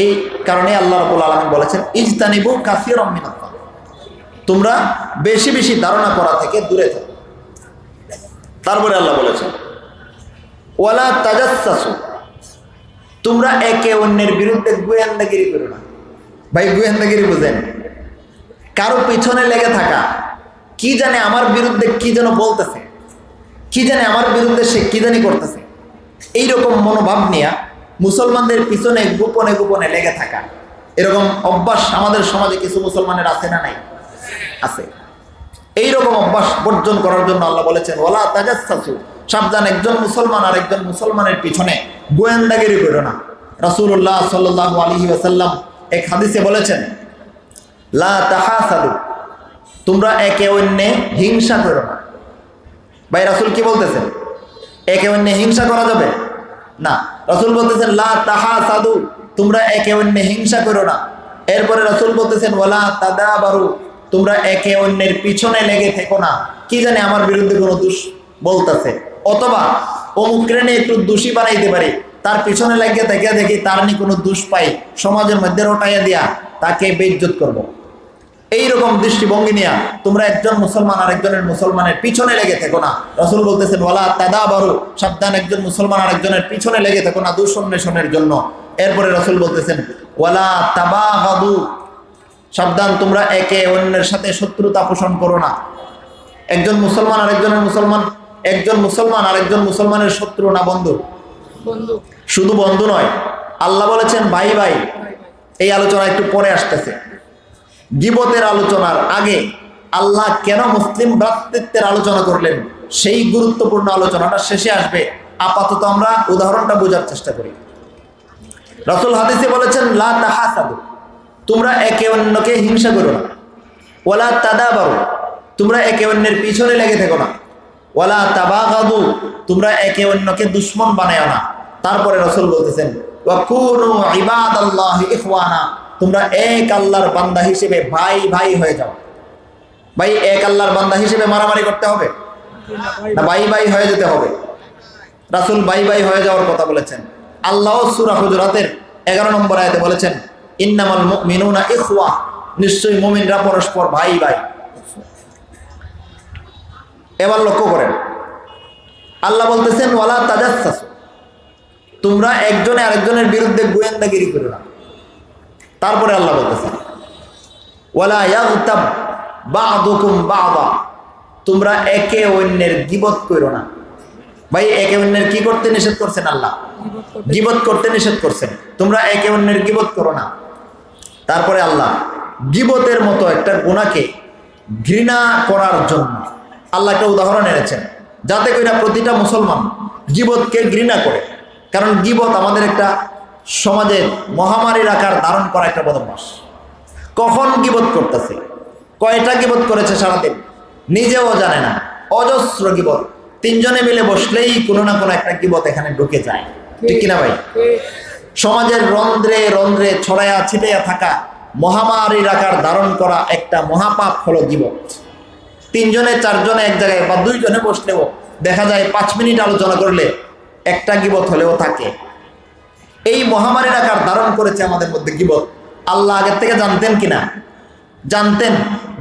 Speaker 1: এই কারণে আল্লাহ রাব্বুল আলামিন বলেছেন, ইজতানিবু কাসীরাম মিনাজ যান, তোমরা বেশি বেশি ধারণা করা থেকে দূরে থাকো। তারপরে আল্লাহ বলেছেন, ওয়ালা তাজাসসু, তোমরা একে অন্যের বিরুদ্ধে গোয়েন্দাগিরি করো না। ভাই গোয়েন্দাগিরি বুঝেন? কারো পিছনে লেগে থাকা, কি জানে আমার বিরুদ্ধে কি যেন বলতেছে, কি জানে আমার বিরুদ্ধে সে কি জানি করতেছে, এইরকম মনোভাব নিয়ে মুসলমানদের পিছনে গোপনে গোপনে লেগে থাকা, এরকম অভ্যাস আমাদের সমাজে কিছু মুসলমানের আছে না নাই? আছে। এইরকম অভ্যাস বর্জন করার জন্য আল্লাহ বলেছেন ওয়ালা তাজাসসু, সাবধান একজন মুসলমান আর একজন মুসলমানের পিছনে গোয়েন্দাগিরি করো না। রাসূলুল্লাহ সাল্লাল্লাহু আলাইহি ওয়াসাল্লাম এক হাদিসে বলেছেন লা তাহাসাদু, তোমরা একে অন্যে হিংসা করো না। ভাই রাসূল কি বলতেছেন? একে অন্যে হিংসা করা যাবে না। রাসূল বলতেছেন লা তাহাসাদু, তোমরা একে অন্যে হিংসা করো না। এরপরে রাসূল বলতেছেন ওয়ালা তাদাবারু, তোমরা একে অন্যের পিছনে লেগে থেকো না। কি জানে আমার বিরুদ্ধে কোনো দোষ বলতেছে, অথবা অমুকরে নিয়ে একটু দোষী বানাইতে পারি, তার পিছনে লাগিয়ে থেকে দেখি তার নিয়ে কোনো দোষ পাই, সমাজের মধ্যে রটাইয়া দিয়া তাকে বেইজ্জত করব। এইরকম দৃষ্টিভঙ্গি নিয়ে তোমরা একজন মুসলমান আর একজনের মুসলমানের পিছনে লেগে থেকো না। রাসূল বলতেছেন ওয়ালা তাদাবারু, সাবধান একজন মুসলমান আর একজনের পিছনে লেগে থেকো না দোষ অন্বেষণের জন্য। এরপরে রাসূল বলতেছেন ওয়ালা তাবাগাদু, সাবধান তোমরা একে অন্যের সাথে শত্রুতা পোষণ করো না। একজন মুসলমান আর একজনের মুসলমান, একজন মুসলমান আর একজন মুসলমানের শত্রু না বন্ধু?
Speaker 2: বন্ধু।
Speaker 1: শুধু বন্ধু নয়, আল্লাহ বলেছেন ভাই ভাই। এই আলোচনা একটু পরে আসতেছে। গীবতের আলোচনার আগে আল্লাহ কেন মুসলিম ভ্রাতৃত্বের আলোচনা করলেন সেই গুরুত্বপূর্ণ আলোচনাটা শেষে আসবে। আপাতত আমরা উদাহরণটা বোঝার চেষ্টা করি। রাসূল হাদিসে বলেছেন লা তাহাসাদু, তোমরা একে অন্যকে হিংসা করো না। ওয়ালা তাদাবারু, তোমরা একে অন্যের পিছনে লেগে থেকো না। ওয়ালা তাবাগাদু, তোমরা একে অন্যকে দুশমন বানায়ো না। তারপরে রাসূল বলতেছেন ওয়া কুনু ইবাদাল্লাহি ইখওয়ানা, তোমরা এক আল্লাহর বান্দা হিসেবে ভাই ভাই হয়ে যাও। ভাই এক আল্লাহর বান্দা হিসেবে মারামারি করতে হবে না, ভাই ভাই হয়ে যেতে হবে। রাসূল ভাই ভাই হয়ে যাওয়ার কথা বলেছেন। আল্লাহ সূরা হুজুরাতের 11 নম্বর আয়াতে বলেছেন ইন্নামাল মুমিনুনা ইখওয়া, নিশ্চয়ই মুমিনরা পরস্পর ভাই ভাই। এবার লক্ষ্য করেন আল্লাহ বলতেছেন ওয়ালা তাজাসসু, তোমরা একজনে আরেকজনের বিরুদ্ধে গোয়েন্দাগিরি করো না। তারপরে আল্লাহ বলতেছেন ওয়ালা ইয়াগতাব বা'দুকুম বা'দা, তোমরা একে অন্যের গীবত করো না। ভাই একে অন্যের কি করতে নিষেধ করছেন? আল্লাহ গীবত করতে নিষেধ করছেন। তোমরা একে অন্যের গীবত করো না। তারপরে আল্লাহ গীবতের মতো একটা গুনাহকে ঘৃণা করার জন্য আল্লাহ একটা উদাহরণ এনেছেন, যাতে করে প্রতিটা মুসলমান গীবতকে ঘৃণা করে। কারণ গীবত আমাদের একটা সমাজের মহামারীর আকার ধারণ করা একটা বদভ্যাস। কখন গীবত করতেছে, কয়টা গীবত করেছে সারাদিন নিজেও জানে না, অজস্র গীবত। তিনজনে মিলে বসলেই কোনো না কোনো একটা গীবত এখানে ঢুকে যায়, ঠিক কিনা ভাই? সমাজের রন্ধ্রে রন্ধ্রে ছড়াইয়া ছিটাইয়া থাকা মহামারীর আকার ধারণ করা একটা মহাপাপ হলো গীবত। তিনজনে চারজনে এক জায়গায় বা দুইজনে বসলেও দেখা যায় 5 মিনিট আলোচনা করলে একটা গীবত হলেও থাকে। এই মহামারীর আকার ধারণ করেছে আমাদের মধ্যে গীবত। আল্লাহ আগের থেকে জানতেন কিনা? জানতেন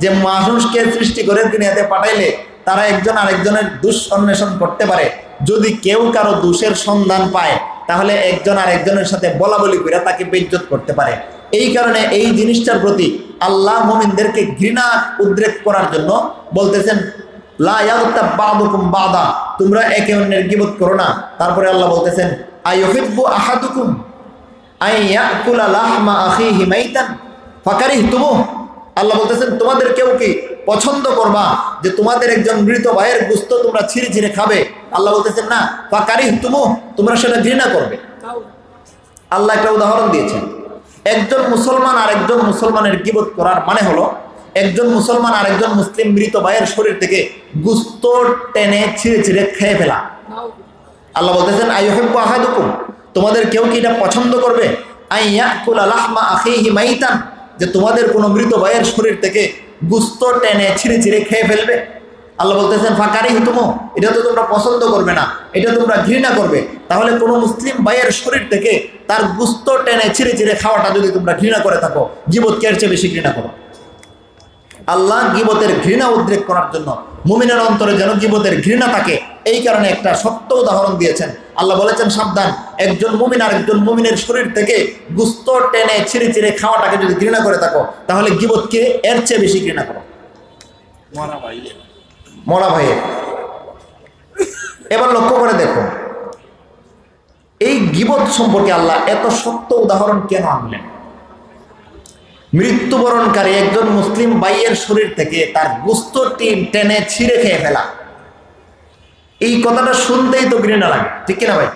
Speaker 1: যে মানুষকে সৃষ্টি করে দুনিয়াতে পাঠাইলে তারা একজন আরেকজনের দোষ অন্বেষণ করতে পারে। যদি কেউ কারো দোষের সন্ধান পায় তাহলে একজন আরেকজনের সাথে বলা বলি করে তাকে বেইজ্জত করতে পারে। এই কারণে এই জিনিসটার প্রতি আল্লাহ মুমিনদেরকে ঘৃণা উদ্রেক করার জন্য বলতেছেন লা ইয়াগতাব বা'দুকুম বা'দা, তোমরা একে অন্যের গীবত করো না। তারপরে আল্লাহ বলতেছেন আইয়ুহিব্বু আহাদুকুম আইয়াকুলা লাহমা আখিহি মাইতান ফাকারিহতুমু, আল্লাহ বলতেছেন তোমাদের কেউ কি পছন্দ করবা যে তোমাদের একজন মৃত ভাইয়ের গোশত তোমরা ছিঁড়ে ছিঁড়ে খাবে? আল্লাহ বলতেছেন না, ফাকারিহতুমু, তোমরা সেটা ঘৃণা করবে। আল্লাহ একটা উদাহরণ দিয়েছেন। একজন মুসলমান আর একজন মুসলমানের গীবত করার মানে হলো একজন মুসলমান আর একজন মুসলিম মৃত ভাইয়ের শরীর থেকে গোশত টেনে ছিঁড়ে ছিঁড়ে খেয়ে ফেলা। আল্লাহ বলতেছেন আইয়ুহিব্বু আহাদুকুম, তোমাদের কেউ কি এটা পছন্দ করবে? আইয়াকুলা লাহমা আখিহি মাইতান, যে তোমাদের কোনো মৃত ভাইয়ের শরীর থেকে গোশত টেনে ছিঁড়ে ছিঁড়ে খেয়ে ফেলবে? আল্লাহ বলতেছেন ফাকারিহতুমু, এটা তো তোমরা পছন্দ করবে না, এটা তোমরা ঘৃণা করবে। তাহলে কোনো মুসলিম ভাইয়ের শরীর থেকে তার গোশত টেনে ছিঁড়ে ছিঁড়ে খাওয়াটা যদি তোমরা ঘৃণা করে থাকো, গীবতকে এর চেয়ে বেশি ঘৃণা করো। আল্লাহ গীবতের ঘৃণা উদ্রেক করার জন্য মুমিনের অন্তরে যেন গীবতের ঘৃণা থাকে, এই কারণে একটা সত্য উদাহরণ দিয়েছেন। আল্লাহ বলেছেন সাবধান, একজন মুমিন আর একজন মুমিনের শরীর থেকে গোশত টেনে ছিঁড়ে ছিঁড়ে খাওয়াটাকে যদি ঘৃণা করে থাকো তাহলে গীবতকে এর চেয়ে বেশি ঘৃণা করো। মরা ভাইয়ের এবার লক্ষ্য করে দেখো এই গীবত সম্পর্কে আল্লাহ এত সত্য উদাহরণ কেন আনলেন? মৃত্যুবরণকারী একজন মুসলিম ভাইয়ের শরীর থেকে তার গোশত টেনে ছিঁড়ে খেয়ে ফেলা, এই কথাটা শুনতেই তো ঘৃণা লাগে, ঠিক কিনা ভাই?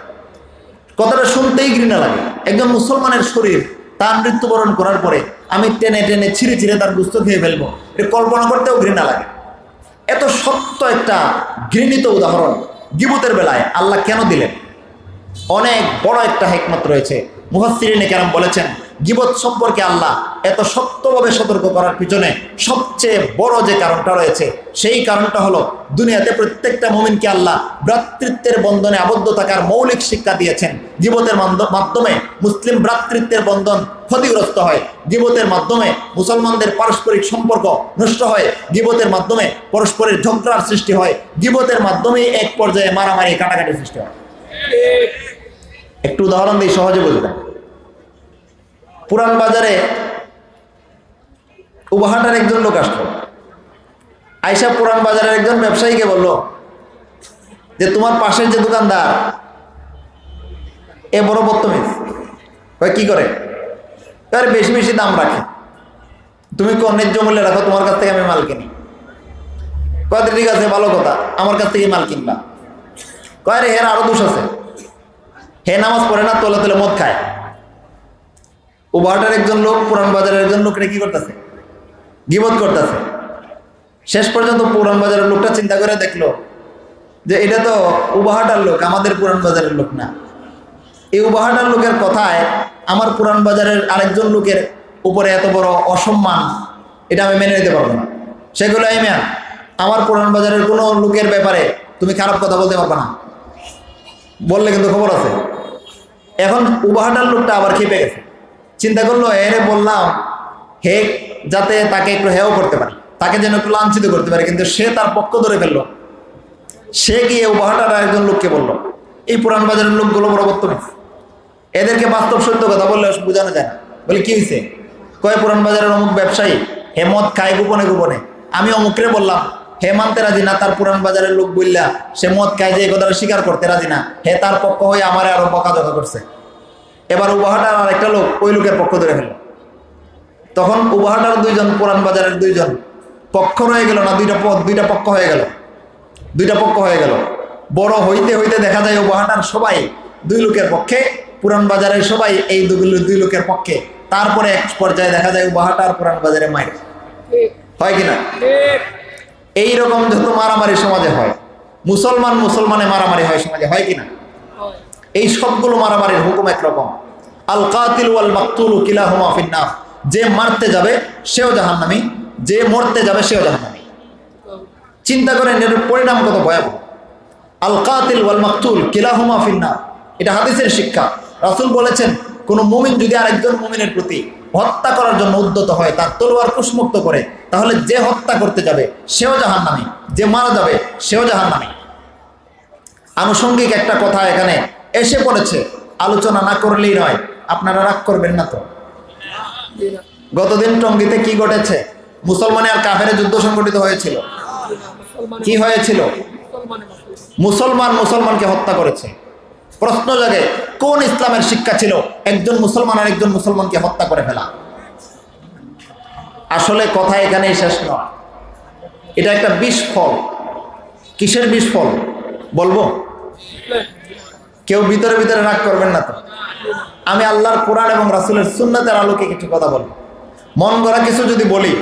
Speaker 1: কথাটা শুনতেই ঘৃণা লাগে। একজন মুসলমানের শরীর তার মৃত্যুবরণ করার পরে আমি টেনে টেনে ছিঁড়ে ছিঁড়ে তার গোশত খেয়ে ফেলবো, এটা কল্পনা করতেও ঘৃণা লাগে। এত সত্য একটা ঘৃণিত উদাহরণ গীবতের বেলায় আল্লাহ কেন দিলেন? অনেক বড় একটা হিকমত রয়েছে। মুফাসসিরিনে কেরাম বলেছেন গীবত সম্পর্কে আল্লাহ এত সত্যভাবে সতর্ক করার পিছনে সবচেয়ে বড় যে কারণটা রয়েছে, সেই কারণটা হলো দুনিয়াতে প্রত্যেকটা মুমিনকে আল্লাহ ভ্রাতৃত্বের বন্ধনে আবদ্ধ থাকার মৌলিক শিক্ষা দিয়েছেন। গীবতের মাধ্যমে মুসলিম ভ্রাতৃত্বের বন্ধন ক্ষতিগ্রস্ত হয়, গীবতের মাধ্যমে মুসলমানদের পারস্পরিক সম্পর্ক নষ্ট হয়, গীবতের মাধ্যমে পরস্পরের ঝগড়ার সৃষ্টি হয়, গীবতের মাধ্যমেই এক পর্যায়ে মারামারি কাটাকাটি সৃষ্টি হয়। একটু উদাহরণ দিই, সহজে বুঝবেন। পুরান বাজারে উবাহাটার একজন লোক আসলো, আইসা পুরান বাজারের একজন ব্যবসায়ীকে বলল যে তোমার পাশের যে দোকানদার এ বড় বদতমিজ। কি করে? তার বেশি বেশি দাম রাখে, তুমি কি ন্যায্য মূল্যে রাখো, তোমার কাছ থেকে আমি মাল কিনি। কয় ঠিক আছে, ভালো কথা, আমার কাছ থেকে মাল কিনবা। কয় রে হের আরো দোষ আছে, হে নামাজ পড়ে না, তোলে তোলে মদ খায়। উবাহাটার একজন লোক পুরান বাজারের একজন লোকরে কি করতেছে? গীবত করতেছে। শেষ পর্যন্ত পুরান বাজারের লোকটা চিন্তা করে দেখলো যে এটা তো উবাহাটার লোক, আমাদের পুরান বাজারের লোক না। এই উবাহাটার লোকের কথায় আমার পুরান বাজারের আরেকজন লোকের উপরে এত বড় অসম্মান, এটা আমি মেনে নিতে পারবো না। সেগুলো আমার পুরান বাজারের কোনো লোকের ব্যাপারে তুমি খারাপ কথা বলতে পারবে না, বললে কিন্তু খবর আছে। এখন উবাহাটার লোকটা আবার খেপে গেছে, চিন্তা করলো এরে বললাম হে যাতে তাকে একটু হেও করতে পারি, তাকে যেন একটু লাঞ্ছিত করতে পারে, কিন্তু সে তার পক্ষ ধরে ফেললো। সে গিয়ে উবাহাটার একজন লোককে বললো এই পুরান বাজারের লোকগুলো বড় বদতমিজ, এদেরকে বাস্তব সত্য কথা বললে বোঝানো যায় না। বলে কি হয়েছে? কয় পুরান বাজারের অমুক ব্যবসায়ী হে মদ খায় গোপনে গোপনে, আমি অমুকরে বললাম হে মানতে রাজি না, তার পুরান বাজারের লোক বললা সে মদ খায় যে এই কথাটা স্বীকার করতে রাজি না, হে তার পক্ষ হয়ে আমারে আরো বকাঝকা করছে। এবার উবাহাটার আর একটা লোক ওই লোকের পক্ষ ধরে ফেলল। তখন উবাহাটার দুইজন পুরান বাজারের দুইজন পক্ষ রয়ে গেল না, দুইটা পক্ষ হয়ে গেল, দুইটা পক্ষ হয়ে গেল। বড় হইতে হইতে দেখা যায় উবাহাটার সবাই দুই লোকের পক্ষে, পুরান বাজারের সবাই এই দুই লোকের পক্ষে। তারপরে এক পর্যায়ে দেখা যায় উবাহাটার পুরান বাজারে মাইর হয় কিনা? এইরকম যত মারামারি সমাজে হয়, মুসলমানে মারামারি হয় সমাজে, হয় কিনা? এই সবগুলো মারামারির হুকুম একরকম। আল কাতিল ওয়াল মাকতুল কিলাহুমা ফিন্নার, যে মারতে যাবে সেও জাহান্নামী, যে মরতে যাবে সেও জাহান্নামী। চিন্তা করেন এর পরিণাম কত ভয়াবহ। আল কাতিল ওয়াল মাকতুল কিলাহুমা ফিন্নার, এটা হাদিসের শিক্ষা। রাসূল বলেছেন কোন মুমিন যদি আরেকজন মুমিনের প্রতি হত্যা করার জন্য উদ্যত হয়, তার তলোয়ার কুশমুক্ত করে, তাহলে যে হত্যা করতে যাবে সেও জাহান্নামী, যে মারা যাবে সেও জাহান্নামী। আনুষঙ্গিক একটা কথা এখানে এসে পড়েছে, আলোচনা না করলেই নয়। আপনারা রাগ করবেন না তো? গতদিন টঙ্গীতে কি ঘটেছে? মুসলমানে আর কাফেরের যুদ্ধ সংগঠিত হয়েছিল। কি হয়েছিল? মুসলমানকে হত্যা করেছে। প্রশ্ন জাগে কোন ইসলামের শিক্ষা ছিল একজন মুসলমান আর একজন মুসলমানকে হত্যা করে ফেলা? আসলে কথা এখানেই শেষ নয়, এটা একটা বিস্ফল। কিসের বিস্ফল বলবো? কেউ ভিতরে ভিতরে রাগ করবেন না তো? আমি আল্লাহর কোরআন এবং রাসূলের সুন্নাতের আলোকে কিছু কথা বলবো। মন গড়া কিছু যদি বলি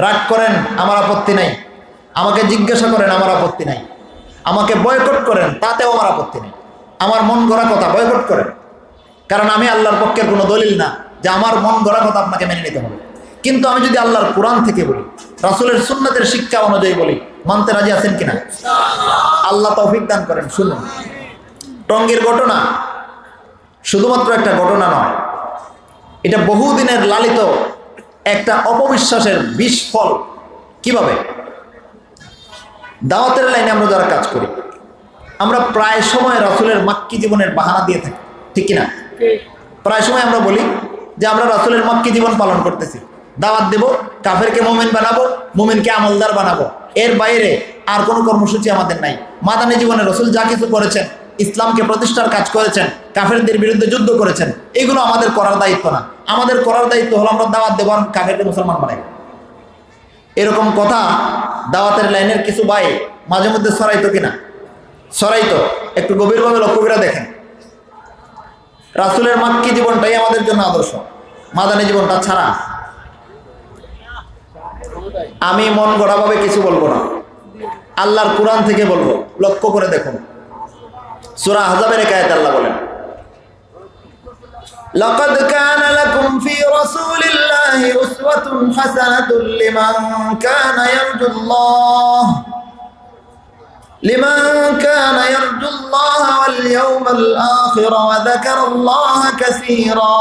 Speaker 1: রাগ করেন, আমার আপত্তি নাই। আমাকে জিজ্ঞাসা করেন, আমার আপত্তি নাই। আমাকে বয়কট করেন, তাতেও আমার আপত্তি নেই। আমার মন গড়া কথা বয়কট করেন, কারণ আমি আল্লাহর পক্ষের কোনো দলিল না যে আমার মন গড়া কথা আপনাকে মেনে নিতে হবে। কিন্তু আমি যদি আল্লাহর কোরআন থেকে বলি, রাসূলের সুন্নাতের শিক্ষা অনুযায়ী বলি, মানতে রাজি আছেন কিনা? আল্লাহ তৌফিক দান করেন। শুনুন, টঙ্গীর ঘটনা শুধুমাত্র একটা ঘটনা নয়, এটা বহুদিনের লালিত একটা অপবিশ্বাসের বিস্ফল। কিভাবে? দাওয়াতের লাইনে আমরা যারা কাজ করি, আমরা প্রায় সময় রাসূলের মাক্কি জীবনের বাহানা দিয়ে থাকি, ঠিক কিনা? প্রায় সময় আমরা বলি যে আমরা রাসূলের মাক্কি জীবন পালন করতেছি, দাওয়াত দেব, কাফেরকে মুমিন বানাবো, মুমিনকে আমলদার বানাবো। এর বাইরে আর কোনো কর্মসূচি আমাদের নাই। মাদানী জীবনে রসুল যা কিছু করেছেন, ইসলামকে প্রতিষ্ঠার কাজ করেছেন, কাফেরদের বিরুদ্ধে যুদ্ধ করেছেন, এগুলো আমাদের করার দায়িত্ব না। আমাদের করার দায়িত্ব হলো আমরা দাওয়াত দেব, কাফেরকে মুসলমান বানাই। এরকম কথা দাওয়াতের লাইনের কিছু ভাই মাঝে মধ্যে ছড়াইতো কিনা? ছড়াইতো। একটু গভীরভাবে লক্ষ্য করে দেখেন। রাসূলের মাক্কি জীবনটাই আমাদের জন্য আদর্শ, মাদানী জীবনটা ছাড়া। আমি মন গড়াভাবে কিছু বলবো না, আল্লাহর কুরআন থেকে বলবো। লক্ষ্য করে দেখুন, সূরা আহজাবের এক আয়াতে আল্লাহ বলেন, লাকাদ কানা লাকুম ফি রাসূলিল্লাহি উসওয়াতুন হাসানাতুন লিমান কানা ইয়ারজুল্লাহ ওয়াল ইয়াওমাল আখির ওয়া যাকারাল্লাহা কাসীরা।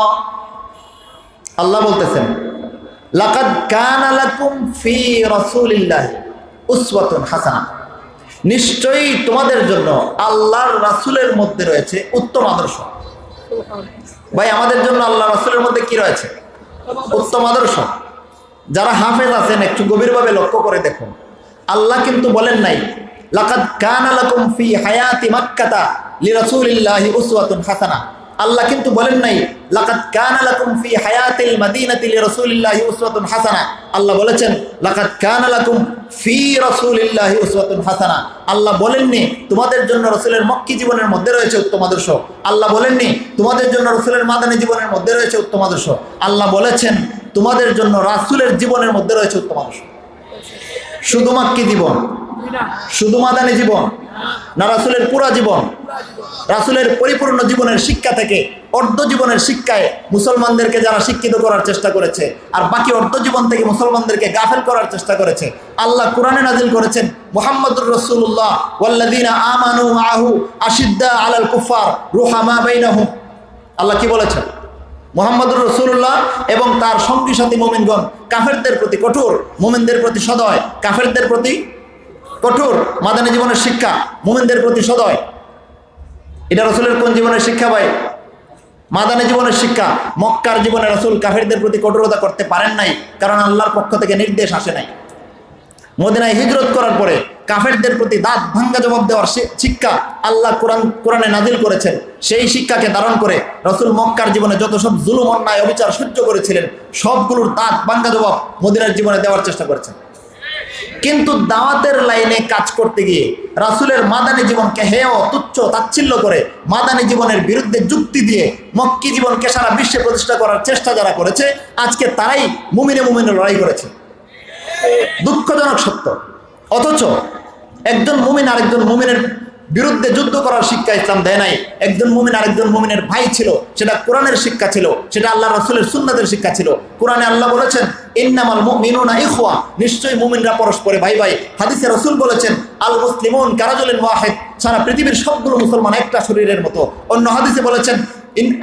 Speaker 1: আল্লাহ বলতেছেন, লাকাদ কানা লাকুম ফি রাসূলিল্লাহি উসওয়াতুন হাসানাহ, নিশ্চয়ই তোমাদের জন্য আল্লাহর রাসূলের মধ্যে রয়েছে উত্তম আদর্শ। ভাই, আমাদের জন্য আল্লাহ রাসূলের মধ্যে কি রয়েছে? উত্তম আদর্শ। যারা হাফেজ আছেন একটু গভীরভাবে লক্ষ্য করে দেখুন, আল্লাহ কিন্তু বলেন নাই লাকাদ কানা লাকুম ফি হায়াতি মাক্কাতা লিরাসূলিল্লাহি উসওয়াতুন হাসানাহ। আল্লাহ কিন্তু বলেন নাই লাকাদ কানা লাকুম ফি হায়াতিল মাদিনাতি লিরাসূলিল্লাহি উসওয়াতুন হাসানাহ। আল্লাহ বলেছেন লাকাদ কানা লাকুম ফি রাসূলিল্লাহি উসওয়াতুন হাসানাহ। আল্লাহ বলেননি তোমাদের জন্য রাসূলের মক্কি জীবনের মধ্যে রয়েছে উত্তম আদর্শ। আল্লাহ বলেননি তোমাদের জন্য রাসূলের মাদানী জীবনের মধ্যে রয়েছে উত্তম আদর্শ। আল্লাহ বলেছেন তোমাদের জন্য রাসূলের জীবনের মধ্যে রয়েছে উত্তম আদর্শ। শুধু মক্কি জীবন, শুধু মাদানী জীবন না, রাসূলের পুরা জীবন, রাসূলের পরিপূর্ণ জীবনের শিক্ষা থেকে অর্ধ জীবনের শিক্ষায় মুসলমানদেরকে যারা শিক্ষিত করার চেষ্টা করেছে, আর বাকি অর্ধ জীবন থেকে মুসলমানদেরকে গাফেল করার চেষ্টা করেছে, আল্লাহ কোরআনে নাজিল করেছেন মুহাম্মদুর রাসূলুল্লাহ ওয়াল্লাযীনা আমানু মাআহু আশিদ্দা আলাল কুফার রুহামা বাইনাহুম। আল্লাহ কি বলেছেন? মুহাম্মদুর রাসূলুল্লাহ এবং তার সঙ্গী সাথী মুমিনগণ কাফেরদের প্রতি কঠোর, মুমিনদের প্রতি সদয়। কাফেরদের প্রতি কঠোর, মাদানী জীবনের শিক্ষা, মুমিনদের প্রতি সদয়। এটা রাসূলের কোন জীবনের শিক্ষা ভাই? মাদানী জীবনের শিক্ষা। মক্কার জীবনে রাসূল কাফেরদের প্রতি কঠোরতা করতে পারেন নাই, কারণ আল্লাহর পক্ষ থেকে নির্দেশ আসে নাই। মদিনায় হিজরত করার পরে কাফেরদের প্রতি দাঁত ভাঙ্গা জবাব দেওয়ার শিক্ষা আল্লাহ কোরআনে নাজিল করেছেন। সেই শিক্ষাকে ধারণ করে রাসূল মক্কার জীবনে যত সব জুলুম, অন্যায়, অবিচার সহ্য করেছিলেন, সবগুলোর দাঁত ভাঙ্গা জবাব মদিনার জীবনে দেওয়ার চেষ্টা করেছেন। কিন্তু দাওয়াতের লাইনে কাজ করতে গিয়ে রাসূলের মাদানী জীবনকে হেয়, তুচ্ছ, তাচ্ছিল্য করে মাদানী জীবনের বিরুদ্ধে যুক্তি দিয়ে মক্কি জীবনকে সারা বিশ্বে প্রতিষ্ঠা করার চেষ্টা যারা করেছে, আজকে তারাই মুমিনে মুমিনে লড়াই করেছে। দুঃখজনক সত্য। অথচ একজন মুমিন আরেকজন মুমিনের বিরুদ্ধে যুদ্ধ করার শিক্ষা ইসলাম দেয় নাই। একজন মুমিন আরেকজন মুমিনের ভাই ছিল, সেটা কোরআনের শিক্ষা ছিল, সেটা আল্লাহ রাসূলের সুন্নাতের শিক্ষা ছিল। কোরআনে আল্লাহ বলেছেন ইন্নামাল মুমিনুনা ইখওয়া, নিশ্চয়ই মুমিনরা পরস্পরে ভাই ভাই। হাদিসে রাসূল বলেছেন আল মুসলিমুন কারাজুলিন ওয়াহিদ, সারা পৃথিবীর সবগুলো মুসলমান একটা শরীরের মতো। অন্য হাদিসে বলেছেন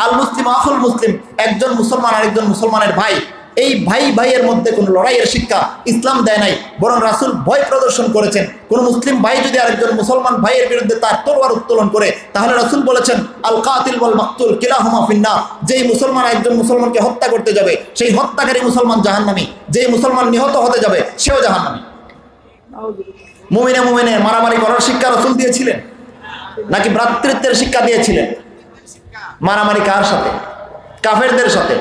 Speaker 1: আল মুসলিম আখুল মুসলিম, একজন মুসলমান আরেকজন মুসলমানের ভাই। এই ভাই ভাইয়ের মধ্যে কোনো লড়াইয়ের শিক্ষা ইসলাম দেয় নাই, বরং রাসূল ভয় প্রদর্শন করেছেন। কোনো মুসলিম ভাই যদি আরেকজন মুসলমান ভাইয়ের বিরুদ্ধে তার তরবার উত্তোলন করে, তাহলে রাসূল বলেছেন আল কাতিল ওয়াল মাকতুল কিলাহুমা ফিন্নার, যেই মুসলমান একজন মুসলমানকে হত্যা করতে যাবে সেই হত্যাকারী মুসলমান জাহান্নামী, যেই মুসলমান নিহত হতে যাবে সেও জাহান্নামী। মুমিনে মুমিনে মারামারি করার শিক্ষা রাসূল দিয়েছিলেন নাকি ভ্রাতৃত্বের শিক্ষা দিয়েছিলেন? মারামারি কার সাথে? কাফেরদের সাথে।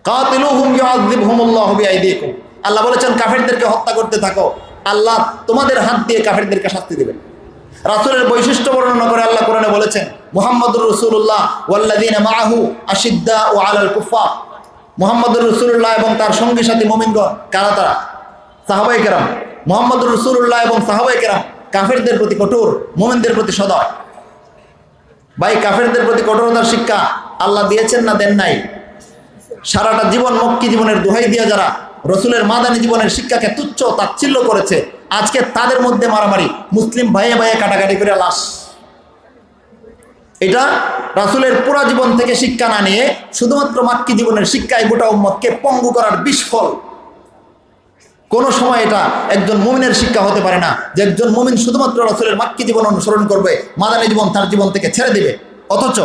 Speaker 1: কাতিলুহুম ইউআযিবহুমুল্লাহু বিআইদিকুম, আল্লাহ বলেছেন কাফেরদেরকে হত্যা করতে থাকো, আল্লাহ তোমাদের হাত দিয়ে কাফেরদেরকে শাস্তি দিবেন। রাসূলের বৈশিষ্ট্য বর্ণনা করে আল্লাহ কোরআনে বলেছেন মুহাম্মদুর রাসূলুল্লাহ ওয়াল্লাযীনা মাআহু আশিদ্দাউ আলাল কুফার, মুহাম্মদুর রাসূলুল্লাহ এবং তার সঙ্গী সাথী মুমিনগণ কারা? তারা সাহাবায়ে কেরাম। মুহাম্মদুর রাসূলুল্লাহ এবং সাহাবায়ে কেরাম কাফেরদের প্রতি কঠোর, মুমিনদের প্রতি সদয়। ভাই, কাফেরদের প্রতি কঠোরতার শিক্ষা আল্লাহ দিয়েছেন না দেন নাই? সারাটা জীবন মক্কি জীবনের দোহাই দিয়া যারা রাসূলের মাদানী জীবনের শিক্ষাকে তুচ্ছ তাচ্ছিল্য করেছে, আজকে তাদের মধ্যে মারামারি, মুসলিম ভাইয়ে ভাইয়ে কাটাকাটি করে লাশ। এটা রাসূলের পুরা জীবন থেকে শিক্ষা না নিয়ে শুধুমাত্র মক্কি জীবনের শিক্ষায় গোটা উম্মতকে পঙ্গু করার বিস্ফল। কোনো সময় এটা একজন মুমিনের শিক্ষা হতে পারে না যে একজন মুমিন শুধুমাত্র রাসূলের মক্কি জীবন অনুসরণ করবে, মাদানী জীবন তার জীবন থেকে ছেড়ে দিবে। অথচ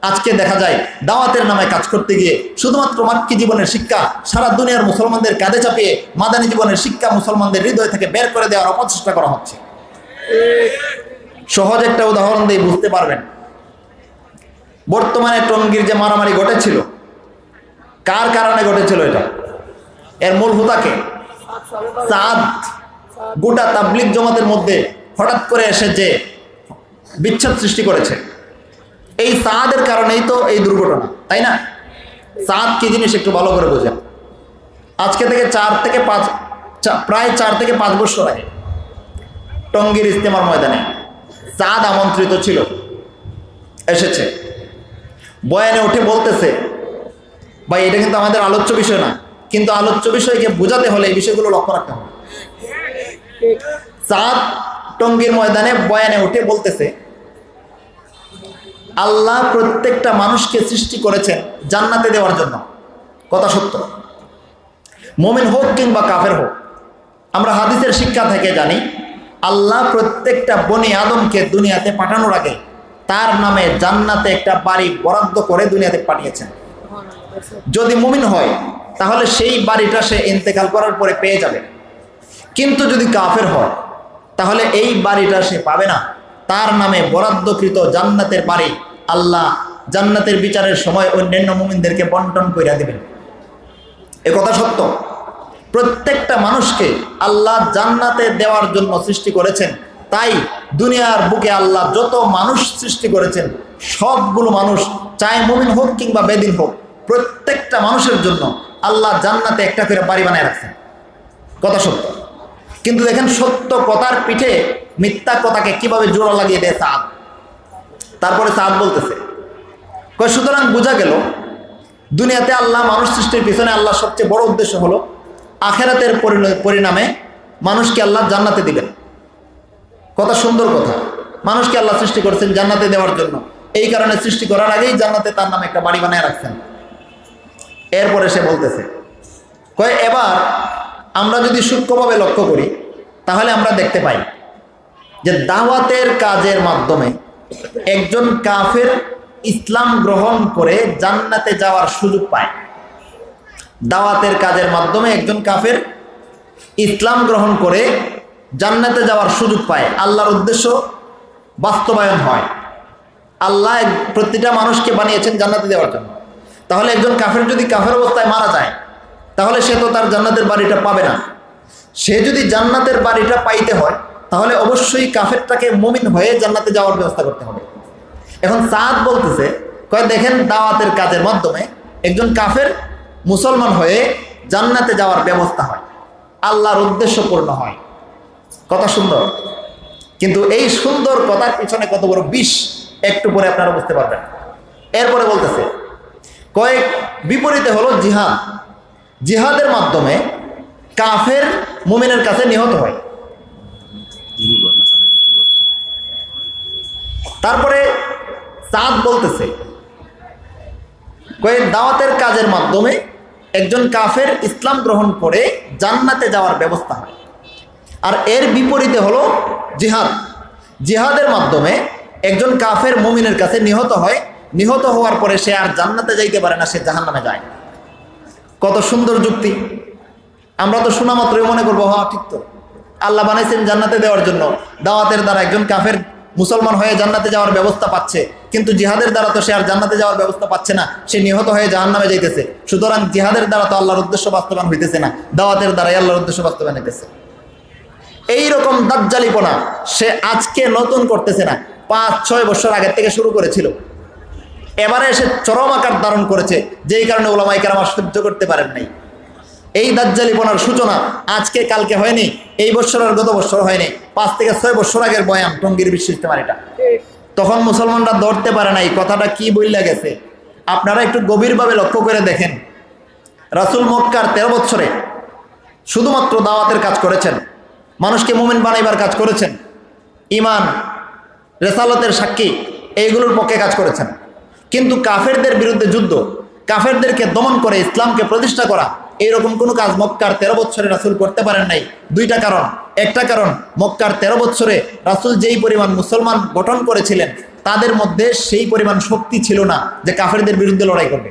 Speaker 1: আজকে দেখা যায় দাওয়াতের নামে কাজ করতে গিয়ে শুধুমাত্র মাক্কি জীবনের শিক্ষা সারা দুনিয়ার মুসলমানদের কাঁধে চাপিয়ে মাদানী জীবনের শিক্ষা মুসলমানদের হৃদয় থেকে বের করে দেওয়ার অপচেষ্টা করা হচ্ছে। সহজ একটা উদাহরণ দিয়ে বুঝতে পারবেন। বর্তমানে টঙ্গীর যে মারামারি ঘটেছিল, কার কারণে ঘটেছিল? এটা এর মূল হোতাকে সাদ। গোটা তাবলিগ জমাতের মধ্যে হঠাৎ করে এসে যে বিচ্ছেদ সৃষ্টি করেছে, এই সাদের কারণেই তো এই দুর্ঘটনা, তাই না? সাদ কি জিনিস একটু ভালো করে বোঝেন। আজকে থেকে প্রায় 4 থেকে 5 বছর আগে টঙ্গীর ইজতেমার ময়দানে সাদ আমন্ত্রিত ছিল, এসেছে। বয়ানে উঠে বলতেছে, ভাই এটা কিন্তু আমাদের আলোচ্য বিষয় না, কিন্তু আলোচ্য বিষয়কে বোঝাতে হলে এই বিষয়গুলো লক্ষ্য রাখতে হবে। সাদ টঙ্গীর ময়দানে বয়ানে উঠে বলতেছে, আল্লাহ প্রত্যেকটা মানুষকে সৃষ্টি করেছেন জান্নাতে দেওয়ার জন্য। কথা সত্য, মুমিন হোক কিংবা কাফের হোক। আমরা হাদিসের শিক্ষা থেকে জানি আল্লাহ প্রত্যেকটা বনি আদমকে দুনিয়াতে পাঠানোর আগে তার নামে জান্নাতে একটা বাড়ি বরাদ্দ করে দুনিয়াতে পাঠিয়েছেন। যদি মুমিন হয় তাহলে সেই বাড়িটা সে ইন্তেকাল করার পরে পেয়ে যাবে, কিন্তু যদি কাফের হয় তাহলে এই বাড়িটা সে পাবে না। তার নামে বরাদ্দকৃত জান্নাতের বাড়ি আল্লাহ জান্নাতের বিচারের সময় অন্যান্য মুমিনদেরকে বন্টন করে দেবেন। এ কথা সত্য। প্রত্যেকটা মানুষকে আল্লাহ জান্নাতে দেওয়ার জন্য সৃষ্টি করেছেন। তাই দুনিয়ার বুকে আল্লাহ যত মানুষ সৃষ্টি করেছেন সবগুলো মানুষ, চাই মুমিন হোক কিংবা বেদিন হোক, প্রত্যেকটা মানুষের জন্য আল্লাহ জান্নাতে একটা করে বাড়ি বানায় রাখছেন। কথা সত্য। কিন্তু দেখেন সত্য কথার পিঠে মিথ্যা কথাকে কিভাবে জোড়া লাগিয়ে দেয় সাদ। তারপরে সাদ বলতেছে, সুতরাং বোঝা গেল দুনিয়াতে আল্লাহ মানুষ সৃষ্টির পিছনে আল্লাহর সবচেয়ে বড় উদ্দেশ্য হলো আখেরাতের পরিণামে মানুষকে আল্লাহ জান্নাতে দিবেন। কথা সুন্দর কথা। মানুষকে আল্লাহ সৃষ্টি করেছেন জান্নাতে দেওয়ার জন্য, এই কারণে সৃষ্টি করার আগেই জান্নাতে তার নামে একটা বাড়ি বানায় রাখছেন। এরপরে সে বলতেছে, এবার আমরা যদি সূক্ষ্মভাবে লক্ষ্য করি তাহলে আমরা দেখতে পাই যে দাওয়াতের কাজের মাধ্যমে একজন কাফের ইসলাম গ্রহণ করে জান্নাতে যাওয়ার সুযোগ পায়। দাওয়াতের কাজের মাধ্যমে একজন কাফের ইসলাম গ্রহণ করে জান্নাতে যাওয়ার সুযোগ পায়, আল্লাহর উদ্দেশ্য বাস্তবায়ন হয়। আল্লাহ প্রতিটা মানুষকে বানিয়েছেন জান্নাতে দেওয়ার জন্য। তাহলে একজন কাফের যদি কাফের অবস্থায় মারা যায় তাহলে সে তো তার জান্নাতের বাড়িটা পাবে না। সে যদি জান্নাতের বাড়িটা পাইতে হয় তাহলে অবশ্যই কাফেরটাকে মুমিন হয়ে জান্নাতে যাওয়ার ব্যবস্থা করতে হবে। এখন সাদ বলতেছে, দেখেন দাওয়াতের কাজের মাধ্যমে একজন কাফের মুসলমান হয়ে জান্নাতে যাওয়ার ব্যবস্থা হয়, আল্লাহর উদ্দেশ্য পূর্ণ হয়। কথা সুন্দর, কিন্তু এই সুন্দর কথার পিছনে কত বড় বিষ একটু পরে আপনারা বুঝতে পারবেন। এরপরে বলতেছে, বিপরীতে হলো জিহাদ। জিহাদের মাধ্যমে কাফের মুমিনের কাছে নিহত হয়। তারপরে সাদ বলতেছে, দাওয়াতের কাজের মাধ্যমে একজন কাফের ইসলাম গ্রহণ করে জান্নাতে যাওয়ার ব্যবস্থা হয়। আর এর বিপরীতে হলো জিহাদ। জিহাদের মাধ্যমে একজন কাফের মুমিনের কাছে নিহত হয়, নিহত হওয়ার পরে সে আর জান্নাতে যাইতে পারে না, সে জাহান্নামে যায়। কত সুন্দর যুক্তি। আমরা তো শোনা মাত্রই মনে করবো, হ্যাঁ ঠিক তো, আল্লাহ বানাইছেন জান্নাতে দেওয়ার জন্য, দাওয়াতের দ্বারা একজন কাফের মুসলমান হয়ে জান্নাতে যাওয়ার ব্যবস্থা পাচ্ছে, কিন্তু জিহাদের দ্বারা তো সে আর জান্নাতে যাওয়ার ব্যবস্থা পাচ্ছে না, সে নিহত হয়ে জাহান্নামে যাইতেছে। সুতরাং জিহাদের দ্বারা তো আল্লাহর উদ্দেশ্য বাস্তবায়ন হইতেছে না, দাওয়াতের দ্বারাই আল্লাহর উদ্দেশ্য বাস্তবায়ন হইতেছে। এইরকম দাজ্জালিপনা সে আজকে নতুন করতেছে না, 5-6 বছর আগের থেকে শুরু করেছিল। এবারে এসে চরম আকার ধারণ করেছে, যেই কারণে ওলামায়ে কেরাম সহ্য করতে পারেন নাই। এই দাজ্জালিপনার সূচনা আজকে কালকে হয়নি, এই বছর আর গত বছর হয়নি, 5 থেকে 6 বছর আগের বয়ান টঙ্গীর বিশ্ব ইজতেমার। এটা তখন মুসলমানরা ধরতে পারে নাই কথাটা কি বইলা গেছে। আপনারা একটু গভীরভাবে লক্ষ্য করে দেখেন, রাসূল মক্কার 13 বছরে শুধুমাত্র দাওয়াতের কাজ করেছেন, মানুষকে মুমিন বানাইবার কাজ করেছেন, ঈমান রিসালাতের সাক্ষী এইগুলোর পক্ষে কাজ করেছেন। কিন্তু কাফেরদের বিরুদ্ধে যুদ্ধ, কাফেরদেরকে দমন করে ইসলামকে প্রতিষ্ঠা করা, এইরকম কোনো কাজ মক্কার 13 বছরে রাসূল করতে পারেন নাই। 2টা কারণ। একটা কারণ, মক্কার 13 বছরে রাসূল যেই পরিমাণ মুসলমান গঠন করেছিলেন তাদের মধ্যে সেই পরিমাণ শক্তি ছিল না যে কাফেরদের বিরুদ্ধে লড়াই করবে।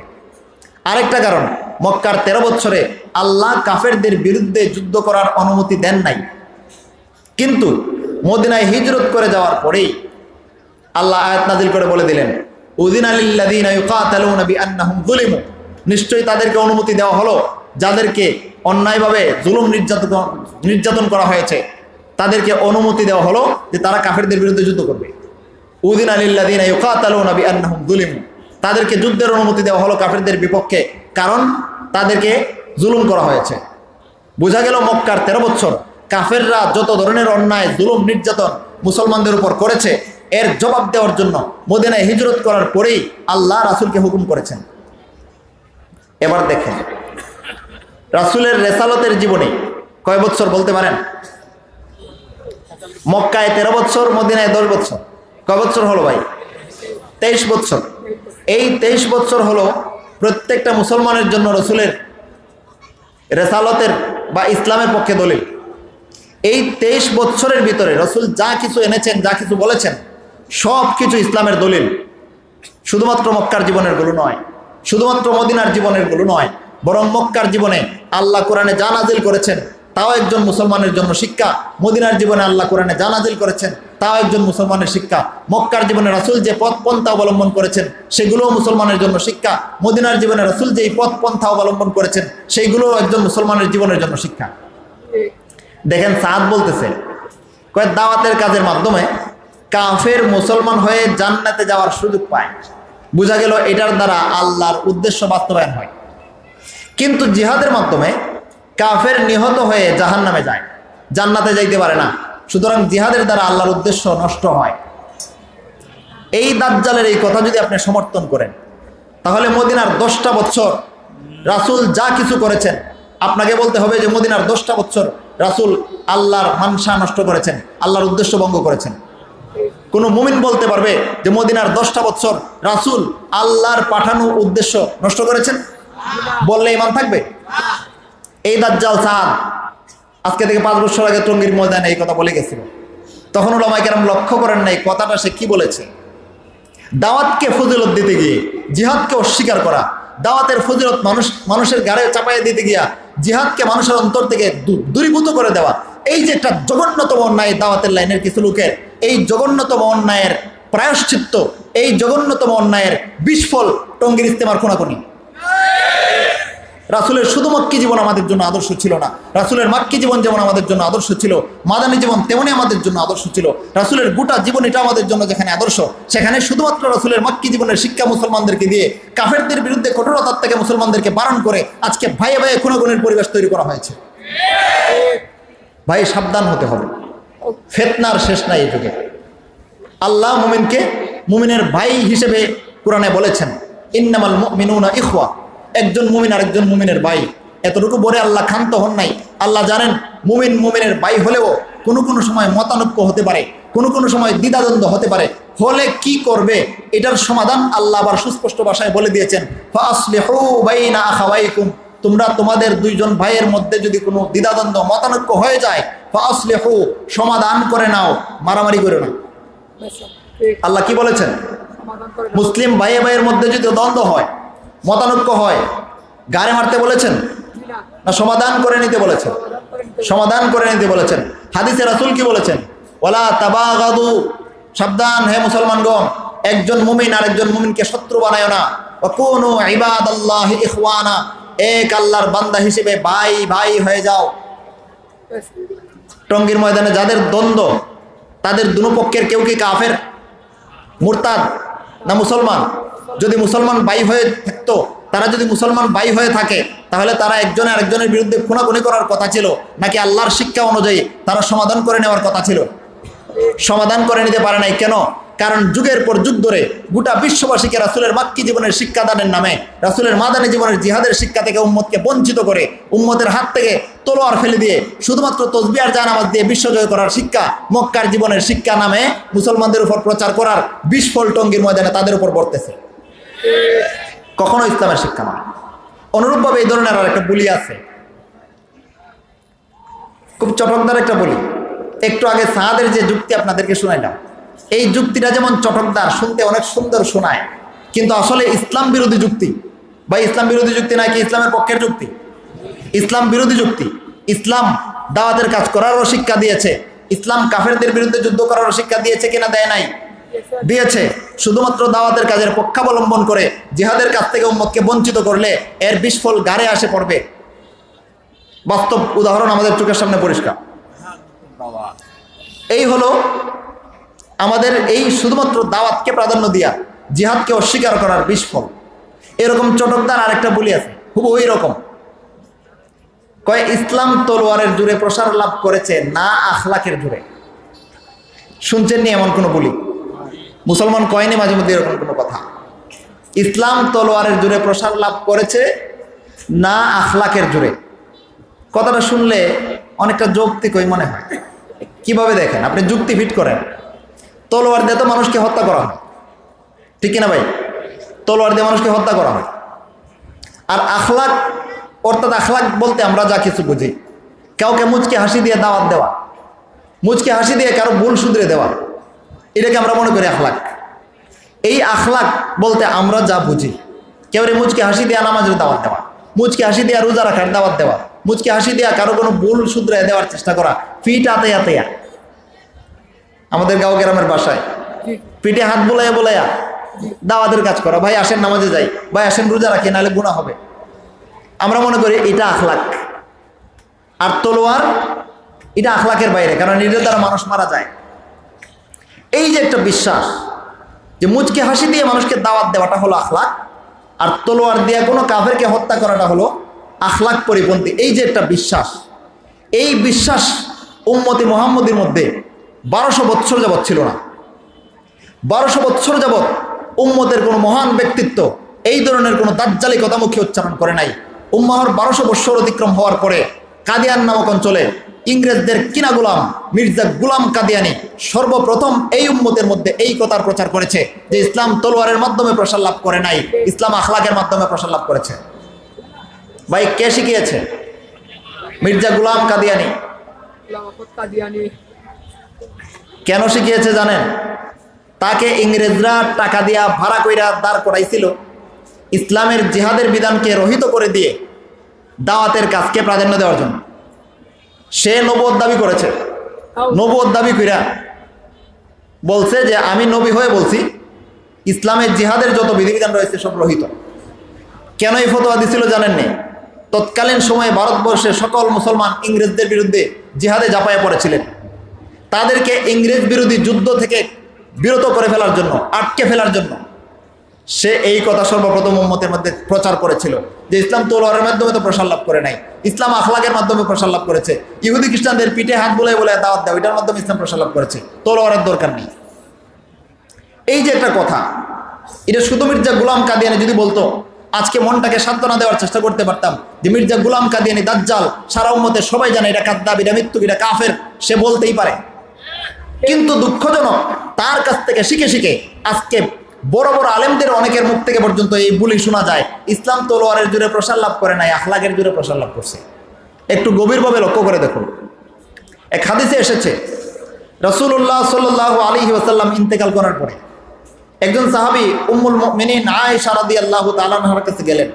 Speaker 1: আরেকটা কারণ, মক্কার 13 বছরে আল্লাহ কাফেরদের বিরুদ্ধে যুদ্ধ করার অনুমতি দেন নাই, কিন্তু মদিনায় হিজরত করে যাওয়ার পরেই আল্লাহ আয়াত নাজিল করে বলে দিলেন, উযিনা লিল্লাযীনা ইউকাতালুনা বিআন্নাহুম যুলিমু, নিশ্চয়ই তাদেরকে অনুমতি দেওয়া হলো যাদেরকে অন্যায়ভাবে জুলুম নির্যাতন করা হয়েছে, তাদেরকে অনুমতি দেওয়া হলো যে তারা কাফেরদের বিরুদ্ধে যুদ্ধ করবে। উযিনা লিল্লাযীনা ইউকাতালুনা বিআন্নাহুম যুলিমু, তাদেরকে যুদ্ধের অনুমতি দেওয়া হলো কাফেরদের বিপক্ষে, কারণ তাদেরকে জুলুম করা হয়েছে। বোঝা গেল মক্কার 13 বছর কাফেররা যত ধরনের অন্যায় জুলুম নির্যাতন মুসলমানদের উপর করেছে, এর জবাব দেওয়ার জন্য মদিনায় হিজরত করার পরেই আল্লাহ রাসূলকে হুকুম করেছেন। এবার দেখেন রাসূলের রেসালতের জীবনে কয় বছর বলতে পারেন? মক্কায় 13 বছর, মদিনায় 10 বছর। কয় বছর হলো ভাই? 23 বছর। এই 23 বছর হলো প্রত্যেকটা মুসলমানের জন্য রসুলের রেসালতের বা ইসলামের পক্ষে দলিল। এই 23 বছরের ভিতরে রসুল যা কিছু এনেছেন, যা কিছু বলেছেন, সব কিছু ইসলামের দলিল। শুধুমাত্র মক্কার জীবনের গুলো নয়, শুধুমাত্র মদিনার জীবনের গুলো নয়, বরং মক্কার জীবনে আল্লাহ কোরআনে যা নাজিল করেছেন তাও একজন মুসলমানের জন্য শিক্ষা। মদিনার জীবনে আল্লাহ কোরআনে যা নাজিল করেছেন তাও একজন মুসলমানের শিক্ষা। মক্কার জীবনে রাসূল যে পথ পন্থা অবলম্বন করেছেন সেগুলোও মুসলমানের জন্য শিক্ষা। মদিনার জীবনে রাসূল যেই পথ পন্থা অবলম্বন করেছেন সেইগুলোও একজন মুসলমানের জীবনের জন্য শিক্ষা। দেখেন সাদ বলতেছে, কয়েক দাওয়াতের কাজের মাধ্যমে কাফের মুসলমান হয়ে জান্নাতে যাওয়ার সুযোগ পায়। বোঝা গেল এটার দ্বারা আল্লাহর উদ্দেশ্য বাস্তবায়ন হয়। কিন্তু জিহাদের মাধ্যমে কাফের নিহত হয়ে জাহান্নামে যায়, জান্নাতে যাইতে পারে না। সুতরাং জিহাদের দ্বারা আল্লাহর উদ্দেশ্য নষ্ট হয়। এই দাজ্জালের এই কথা যদি আপনি সমর্থন করেন, তাহলে মদিনার 10টা বছর রাসূল যা কিছু করেছেন, আপনাকে বলতে হবে যে মদিনার 10টা বছর রাসূল আল্লাহর মানসা নষ্ট করেছেন, আল্লাহর উদ্দেশ্য ভঙ্গ করেছেন। কোন মুমিন বলতে পারবে যে মদিনার 10টা বছর রাসূল আল্লাহর পাঠানো উদ্দেশ্য নষ্ট করেছেন? বললে ঈমান থাকবে? এই দাজ্জাল সাদ আজকে থেকে 5 বছর আগে টঙ্গীর ময়দানে এই কথা বলে গেছিল। তখন ওলামায়ে কেরাম লক্ষ্য করেন নাই কথাটা সে কি বলেছে। দাওয়াতকে ফজিলত দিতে গিয়ে জিহাদকে অস্বীকার করা, দাওয়াতের ফজিলত মানুষের গাড়ে চাপাইয়ে দিতে গিয়া জিহাদকে মানুষের অন্তর থেকে দূরীভূত করে দেওয়া, এই যে একটা জঘন্যতম অন্যায় দাওয়াতের লাইনের কিছু লোকের, এই জঘন্যতম অন্যায়ের প্রায়শ্চিত্ত, এই জঘন্যতম অন্যায়ের বিস্ফল টঙ্গীর ইস্তেমার কোনাকুনি। রাসূলের শুধু মক্কি জীবন আমাদের জন্য আদর্শ ছিল না, রাসূলের মাক্কি জীবন যেমন আমাদের জন্য আদর্শ ছিল, মাদানী জীবন তেমনি আমাদের জন্য আদর্শ ছিল। রাসূলের গোটা জীবন এটা আমাদের জন্য যেখানে আদর্শ, সেখানে শুধুমাত্র রাসূলের মাক্কি জীবনের শিক্ষা মুসলমানদেরকে দিয়ে কাফেরদের বিরুদ্ধে কঠোরতার থেকে মুসলমানদেরকে বারণ করে আজকে ভাইয়ে ভাইয়ে খুনাখুনির পরিবেশ তৈরি করা হয়েছে। ভাই সাবধান হতে হবে, ফিতনার শেষ নাই এই যুগে। আল্লাহ মুমিনকে মুমিনের ভাই হিসেবে কোরআনে বলেছেন, ইন্নামাল মুমিনুনা ইখওয়া, একজন মুমিন আর একজন মুমিনের ভাই। এতটুকু বলে আল্লাহ ক্ষান্ত হন নাই। আল্লাহ জানেন মুমিন মুমিনের ভাই হলেও কোনো কোনো সময় মতানৈক্য হতে পারে, কোনো কোনো সময় দ্বিধাদ্বন্দ্ব হতে পারে। হলে কি করবে এটার সমাধান আল্লাহ আবার সুস্পষ্ট ভাষায় বলে দিয়েছেন, ফাসলিহু বাইনা আখাওয়াইকুম, তোমরা তোমাদের দুইজন ভাইয়ের মধ্যে যদি কোনো দ্বিধাদ্বন্দ্ব মতানৈক্য হয়ে যায়, ফাসলিহু, সমাধান করে নাও, মারামারি করে না। আল্লাহ কি বলেছেন? মুসলিম ভাইয়ে ভাইয়ের মধ্যে যদি দ্বন্দ্ব হয়, মতানৈক্য হয়, গাড়ে মারতে বলেছেন না সমাধান করে নিতে বলেছেন? সমাধান করে নিতে বলেছেন। হাদিসে রাসূল কি বলেছেন? ওয়ালা তাবাগাদু, সাবধান হে মুসলমানগণ, একজন মুমিন আর একজন মুমিনকে শত্রু বানায় না। ওয়া কুনু ইবাদাল্লাহি ইখওয়ানা, এক আল্লাহর বান্দা হিসেবে ভাই ভাই হয়ে যাও। টঙ্গীর ময়দানে যাদের দ্বন্দ্ব, তাদের দুনো পক্ষের কেউ কি কাফের, মুরতাদ না মুসলমান? যদি মুসলমান ভাই হয়ে থাকতো, তারা যদি মুসলমান ভাই হয়ে থাকে, তাহলে তারা একজনে আরেকজনের বিরুদ্ধে খুনাখুনি করার কথা ছিল নাকি আল্লাহর শিক্ষা অনুযায়ী তারা সমাধান করে নেওয়ার কথা ছিল? সমাধান করে নিতে পারে নাই। কেন? কারণ যুগের পর যুগ ধরে গোটা বিশ্ববাসীকে রাসূলের মাক্কি জীবনের শিক্ষাদানের নামে, রাসূলের মাদানী জীবনের জিহাদের শিক্ষা থেকে উম্মতকে বঞ্চিত করে, উম্মতের হাত থেকে তলোয়ার ফেলে দিয়ে শুধুমাত্র তাসবিহ আর জানামাজ দিয়ে বিশ্বজয় করার শিক্ষা, মক্কার জীবনের শিক্ষা নামে মুসলমানদের উপর প্রচার করার বিস্ফল টঙ্গীর ময়দানে তাদের উপর বর্তেছে। কখনো ইসলামের শিক্ষা নয়। অনুরূপভাবে এই ধরনের আর একটা বলি আছে, খুব চটকদার একটা বলি। একটু আগে সাহাদের যে যুক্তি আপনাদেরকে শোনাইলাম, এই যুক্তিটা যেমন চটকদার, শুনতে অনেক সুন্দর শোনায়, কিন্তু আসলে ইসলাম বিরোধী যুক্তি। ভাই ইসলাম বিরোধী যুক্তি নাকি ইসলামের পক্ষের যুক্তি? ইসলাম বিরোধী যুক্তি। ইসলাম দাওয়াতের কাজ করারও শিক্ষা দিয়েছে, ইসলাম কাফেরদের বিরুদ্ধে যুদ্ধ করারও শিক্ষা দিয়েছে কিনা দেয় নাই? দিয়েছে। শুধুমাত্র দাওয়াতের কাজের পক্ষাবলম্বন করে জিহাদের কাছ থেকে উম্মতকে বঞ্চিত করলে এর বিস্ফল গাড়ে আসে পড়বে। বাস্তব উদাহরণ আমাদের চোখের সামনে পরিষ্কার। এই হলো আমাদের এই শুধুমাত্র দাওয়াতকে প্রাধান্য দিয়া জিহাদকে অস্বীকার করার বিস্ফল। এরকম চটকদার আরেকটা বলি আছে, হুবহু ওই রকম। কয় ইসলাম তলোয়ারের জোরে প্রসার লাভ করেছে না আখলাকের জোরে। শুনছেন নি এমন কোনো বলি? মুসলমান কয়নি মাঝে মধ্যে এরকম কোনো কথা? ইসলাম তলোয়ারের জোরে প্রসার লাভ করেছে না আখলাকের জোরে। কথাটা শুনলে অনেকটা যৌক্তিকই মনে হয়। কিভাবে দেখেন, আপনি যুক্তি ফিট করেন। তলোয়ার দিয়ে তো মানুষকে হত্যা করা হয়, ঠিক কিনা ভাই? তলোয়ার দিয়ে মানুষকে হত্যা করা হয়। আর আখলাক, অর্থাৎ আখলাক বলতে আমরা যা কিছু বুঝি, কাউকে মুচকে হাসি দিয়ে দাওয়াত দেওয়া, মুচকে হাসি দিয়ে কারো ভুল শুধরে দেওয়া, এটাকে আমরা মনে করি আখলাক। এই আখলাক বলতে আমরা যা বুঝি, কেউরে মুচকে হাসি দিয়ে নামাজের দাওয়াত দেওয়া, মুচকে হাসি দিয়ে রোজা রাখার দাওয়াত দেওয়া, মুচকে হাসি দিয়ে কারো কোনো ভুল শুধরে দেওয়ার চেষ্টা করা, ফিট আতেয়া তেয়া। আমাদের গাঁও গ্রামের বাসায় পিঠে হাত বোলাইয়া বোলাইয়া দাওয়াতের কাজ করা, ভাই আসেন নামাজে যাই, ভাই আসেন রোজা রাখি, নাহলে গুনাহ হবে। আমরা মনে করি এটা আখলাক। আর তলোয়ার এটা আখলাকের বাইরে, কারণ এটার দ্বারা মানুষ মারা যায়। এই যে একটা বিশ্বাস যে মুচকে হাসি দিয়ে মানুষকে দাওয়াত দেওয়াটা হলো আখলাক, আর তলোয়ার দিয়ে কোনো কাফেরকে হত্যা করাটা হলো আখলাক পরিপন্থী। এই যে একটা বিশ্বাস, এই বিশ্বাস উম্মতি মুহাম্মদীর মধ্যে 1200 বৎসর যাবৎ ছিল না। 1200 বৎসর যাবৎ উম্মতের কোনো মহান ব্যক্তিত্ব এই ধরনের কোনো দাজ্জালি কথামুখী উচ্চারণ করে নাই। উম্মাহর 1200 বৎসর অতিক্রম হওয়ার পরে কাদিয়ান নামক অঞ্চলে ইংরেজদের কিনা গোলাম মির্জা গুলাম কাদিয়ানি সর্বপ্রথম এই উম্মতের মধ্যে এই কথার প্রচার করেছে যে ইসলাম তলোয়ারের মাধ্যমে প্রসার লাভ করে নাই, ইসলাম আখলাকের মাধ্যমে প্রসার লাভ করেছে। ভাই কে শিখিয়েছে? মির্জা গুলাম কাদিয়ানি। কেন শিখিয়েছে জানেন? তাকে ইংরেজরা টাকা দিয়া ভাড়া কইরা দাঁড় করাইছিল ইসলামের জিহাদের বিধানকে রহিত করে দিয়ে দাওয়াতের কাজকে প্রাধান্য দেওয়ার জন্য। সে নবুয়ত দাবি করেছে, নবুয়ত দাবি কইরা বলছে যে আমি নবী হয়ে বলছি ইসলামের জিহাদের যত বিধিবিধান রয়েছে সব রহিত। কেন এই ফতোয়া দিছিল জানেননি? তৎকালীন সময়ে ভারতবর্ষের সকল মুসলমান ইংরেজদের বিরুদ্ধে জিহাদে ঝাঁপায়ে পড়েছিলেন। তাদেরকে ইংরেজ বিরোধী যুদ্ধ থেকে বিরত করে ফেলার জন্য, আটকে ফেলার জন্য সে এই কথা সর্বপ্রথম উম্মতের মধ্যে প্রচার করেছিল যে ইসলাম তলোয়ারের মাধ্যমে তো প্রসার লাভ করে নাই, ইসলাম আখলাকের মাধ্যমে প্রসার লাভ করেছে। ইহুদি খ্রিস্টানদের পিঠে হাত বলে বলে দাওয়াত দেওয়া, এটার মাধ্যমে ইসলাম প্রসার লাভ করেছে, তলোয়ারের দরকার নেই। এই যে একটা কথা, এটা শুধু মির্জা গুলাম কাদিয়ানি যদি বলতো আজকে মনটাকে সান্ত্বনা দেওয়ার চেষ্টা করতে পারতাম যে মির্জা গুলাম কাদিয়ানি দাজ্জাল, সারা উম্মতের সবাই জানে এটা কাযযাব, এটা মিথ্যুক, এটা কাফের, সে বলতেই পারে। কিন্তু দুঃখজনক তার কাছ থেকে শিখে শিখে আজকে বড় বড় আলেমদের অনেকের মুখ থেকে পর্যন্ত এই বুলি শোনা যায় ইসলাম তলোয়ারের জোরে প্রসার লাভ করে নাই, আখলাকের জোরে প্রসার লাভ করছে। একটু গভীরভাবে লক্ষ্য করে দেখুন। এক হাদিসে এসেছে রাসূলুল্লাহ সাল্লাল্লাহু আলাইহি ওয়াসাল্লাম ইন্তেকাল করার পরে একজন সাহাবী উম্মুল মুমিনিন আয়েশা রাদিয়াল্লাহু তাআলা আনহার কাছে গেলেন,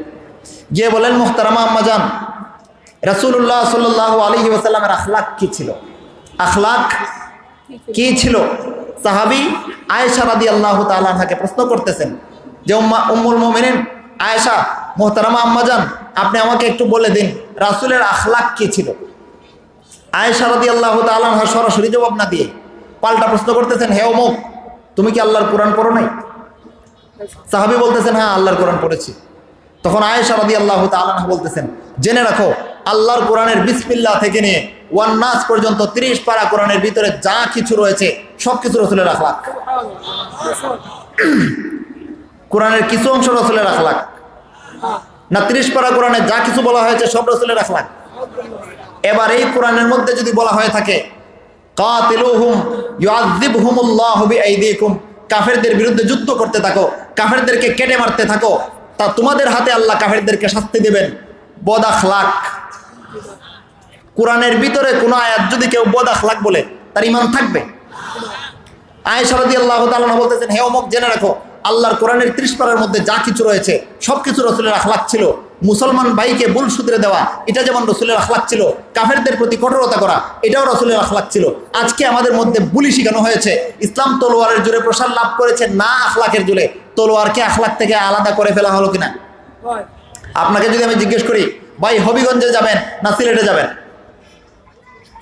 Speaker 1: গিয়ে বলেন, মুহতারামা আম্মাজান, রাসূলুল্লাহ সাল্লাল্লাহু আলাইহি ওয়াসাল্লামের আখলাক কি ছিল? আখলাক কি ছিল? সাহাবী আয়েশা রাদিয়াল্লাহু তাআলা আনহাকে প্রশ্ন করতেছেন যে উম্মুল মুমিনিন আয়েশা, মুহতারামা আম্মাজান, আপনি আমাকে একটু বলে দিন রাসূলের আখলাক কি ছিল? আয়েশা রাদিয়াল্লাহু তাআলা আনহা সরাসরি জবাব না দিয়ে পাল্টা প্রশ্ন করতেছেন, হে অমুক, তুমি কি আল্লাহর কোরআন পড়ো নাই? সাহাবী বলতেছেন, হ্যাঁ আল্লাহর কোরআন পড়েছি। তখন আয়েশা রাদিয়াল্লাহু তাআলা আনহা বলতেছেন, জেনে রাখো আল্লাহর কোরআনের বিসমিল্লাহ থেকে নিয়ে ওয়ান নাস পর্যন্ত 30 পারা কোরআনের ভিতরে যা কিছু রয়েছে সব কিছু রাসূলের আখলাক। কোরআনের কিছু অংশ রাসূলের আখলাক না, 30 পারা কোরআনে যা কিছু বলা হয়েছে সব রাসূলের আখলাক। এবার এই কোরআনের মধ্যে যদি বলা হয়ে থাকে কাতিলুহুম ইউআযিবহুমুল্লাহু বিআইদিকুম, কাফেরদের বিরুদ্ধে যুদ্ধ করতে থাকো, কাফেরদেরকে কেটে মারতে থাকো, তা তোমাদের হাতে আল্লাহ কাফেরদেরকে শাস্তি দেবেন। বদ আখলাক। কোরআনের ভিতরে কোনো আয়াত যদি কেউ বদ আখলাক বলে তার ঈমান থাকবে? আয়েশা রাদিয়াল্লাহু তাআলা আনহা বলতেছেন, হে অমুক জেনে রাখো, আল্লাহর কোরআনের 30 পারার মধ্যে যা কিছু রয়েছে সবকিছু রাসূলের আখলাক ছিল। মুসলমান ভাইকে ভুল সূত্রে দেওয়া, এটা যেমন রাসূলের আখলাক ছিল। কাফেরদের প্রতি কঠোরতা করা, এটাও রাসূলের আখলাক ছিল। আজকে আমাদের মধ্যে বুলি শিখানো হয়েছে। ইসলাম তলোয়ারের জোরে প্রসার লাভ করেছে না আখলাকের জোরে। তলোয়ারকে আখলাক থেকে আলাদা করে ফেলা হলো কিনা? আপনাকে যদি আমি জিজ্ঞেস করি, ভাই হবিগঞ্জে যাবেন না সিলেটে যাবেন?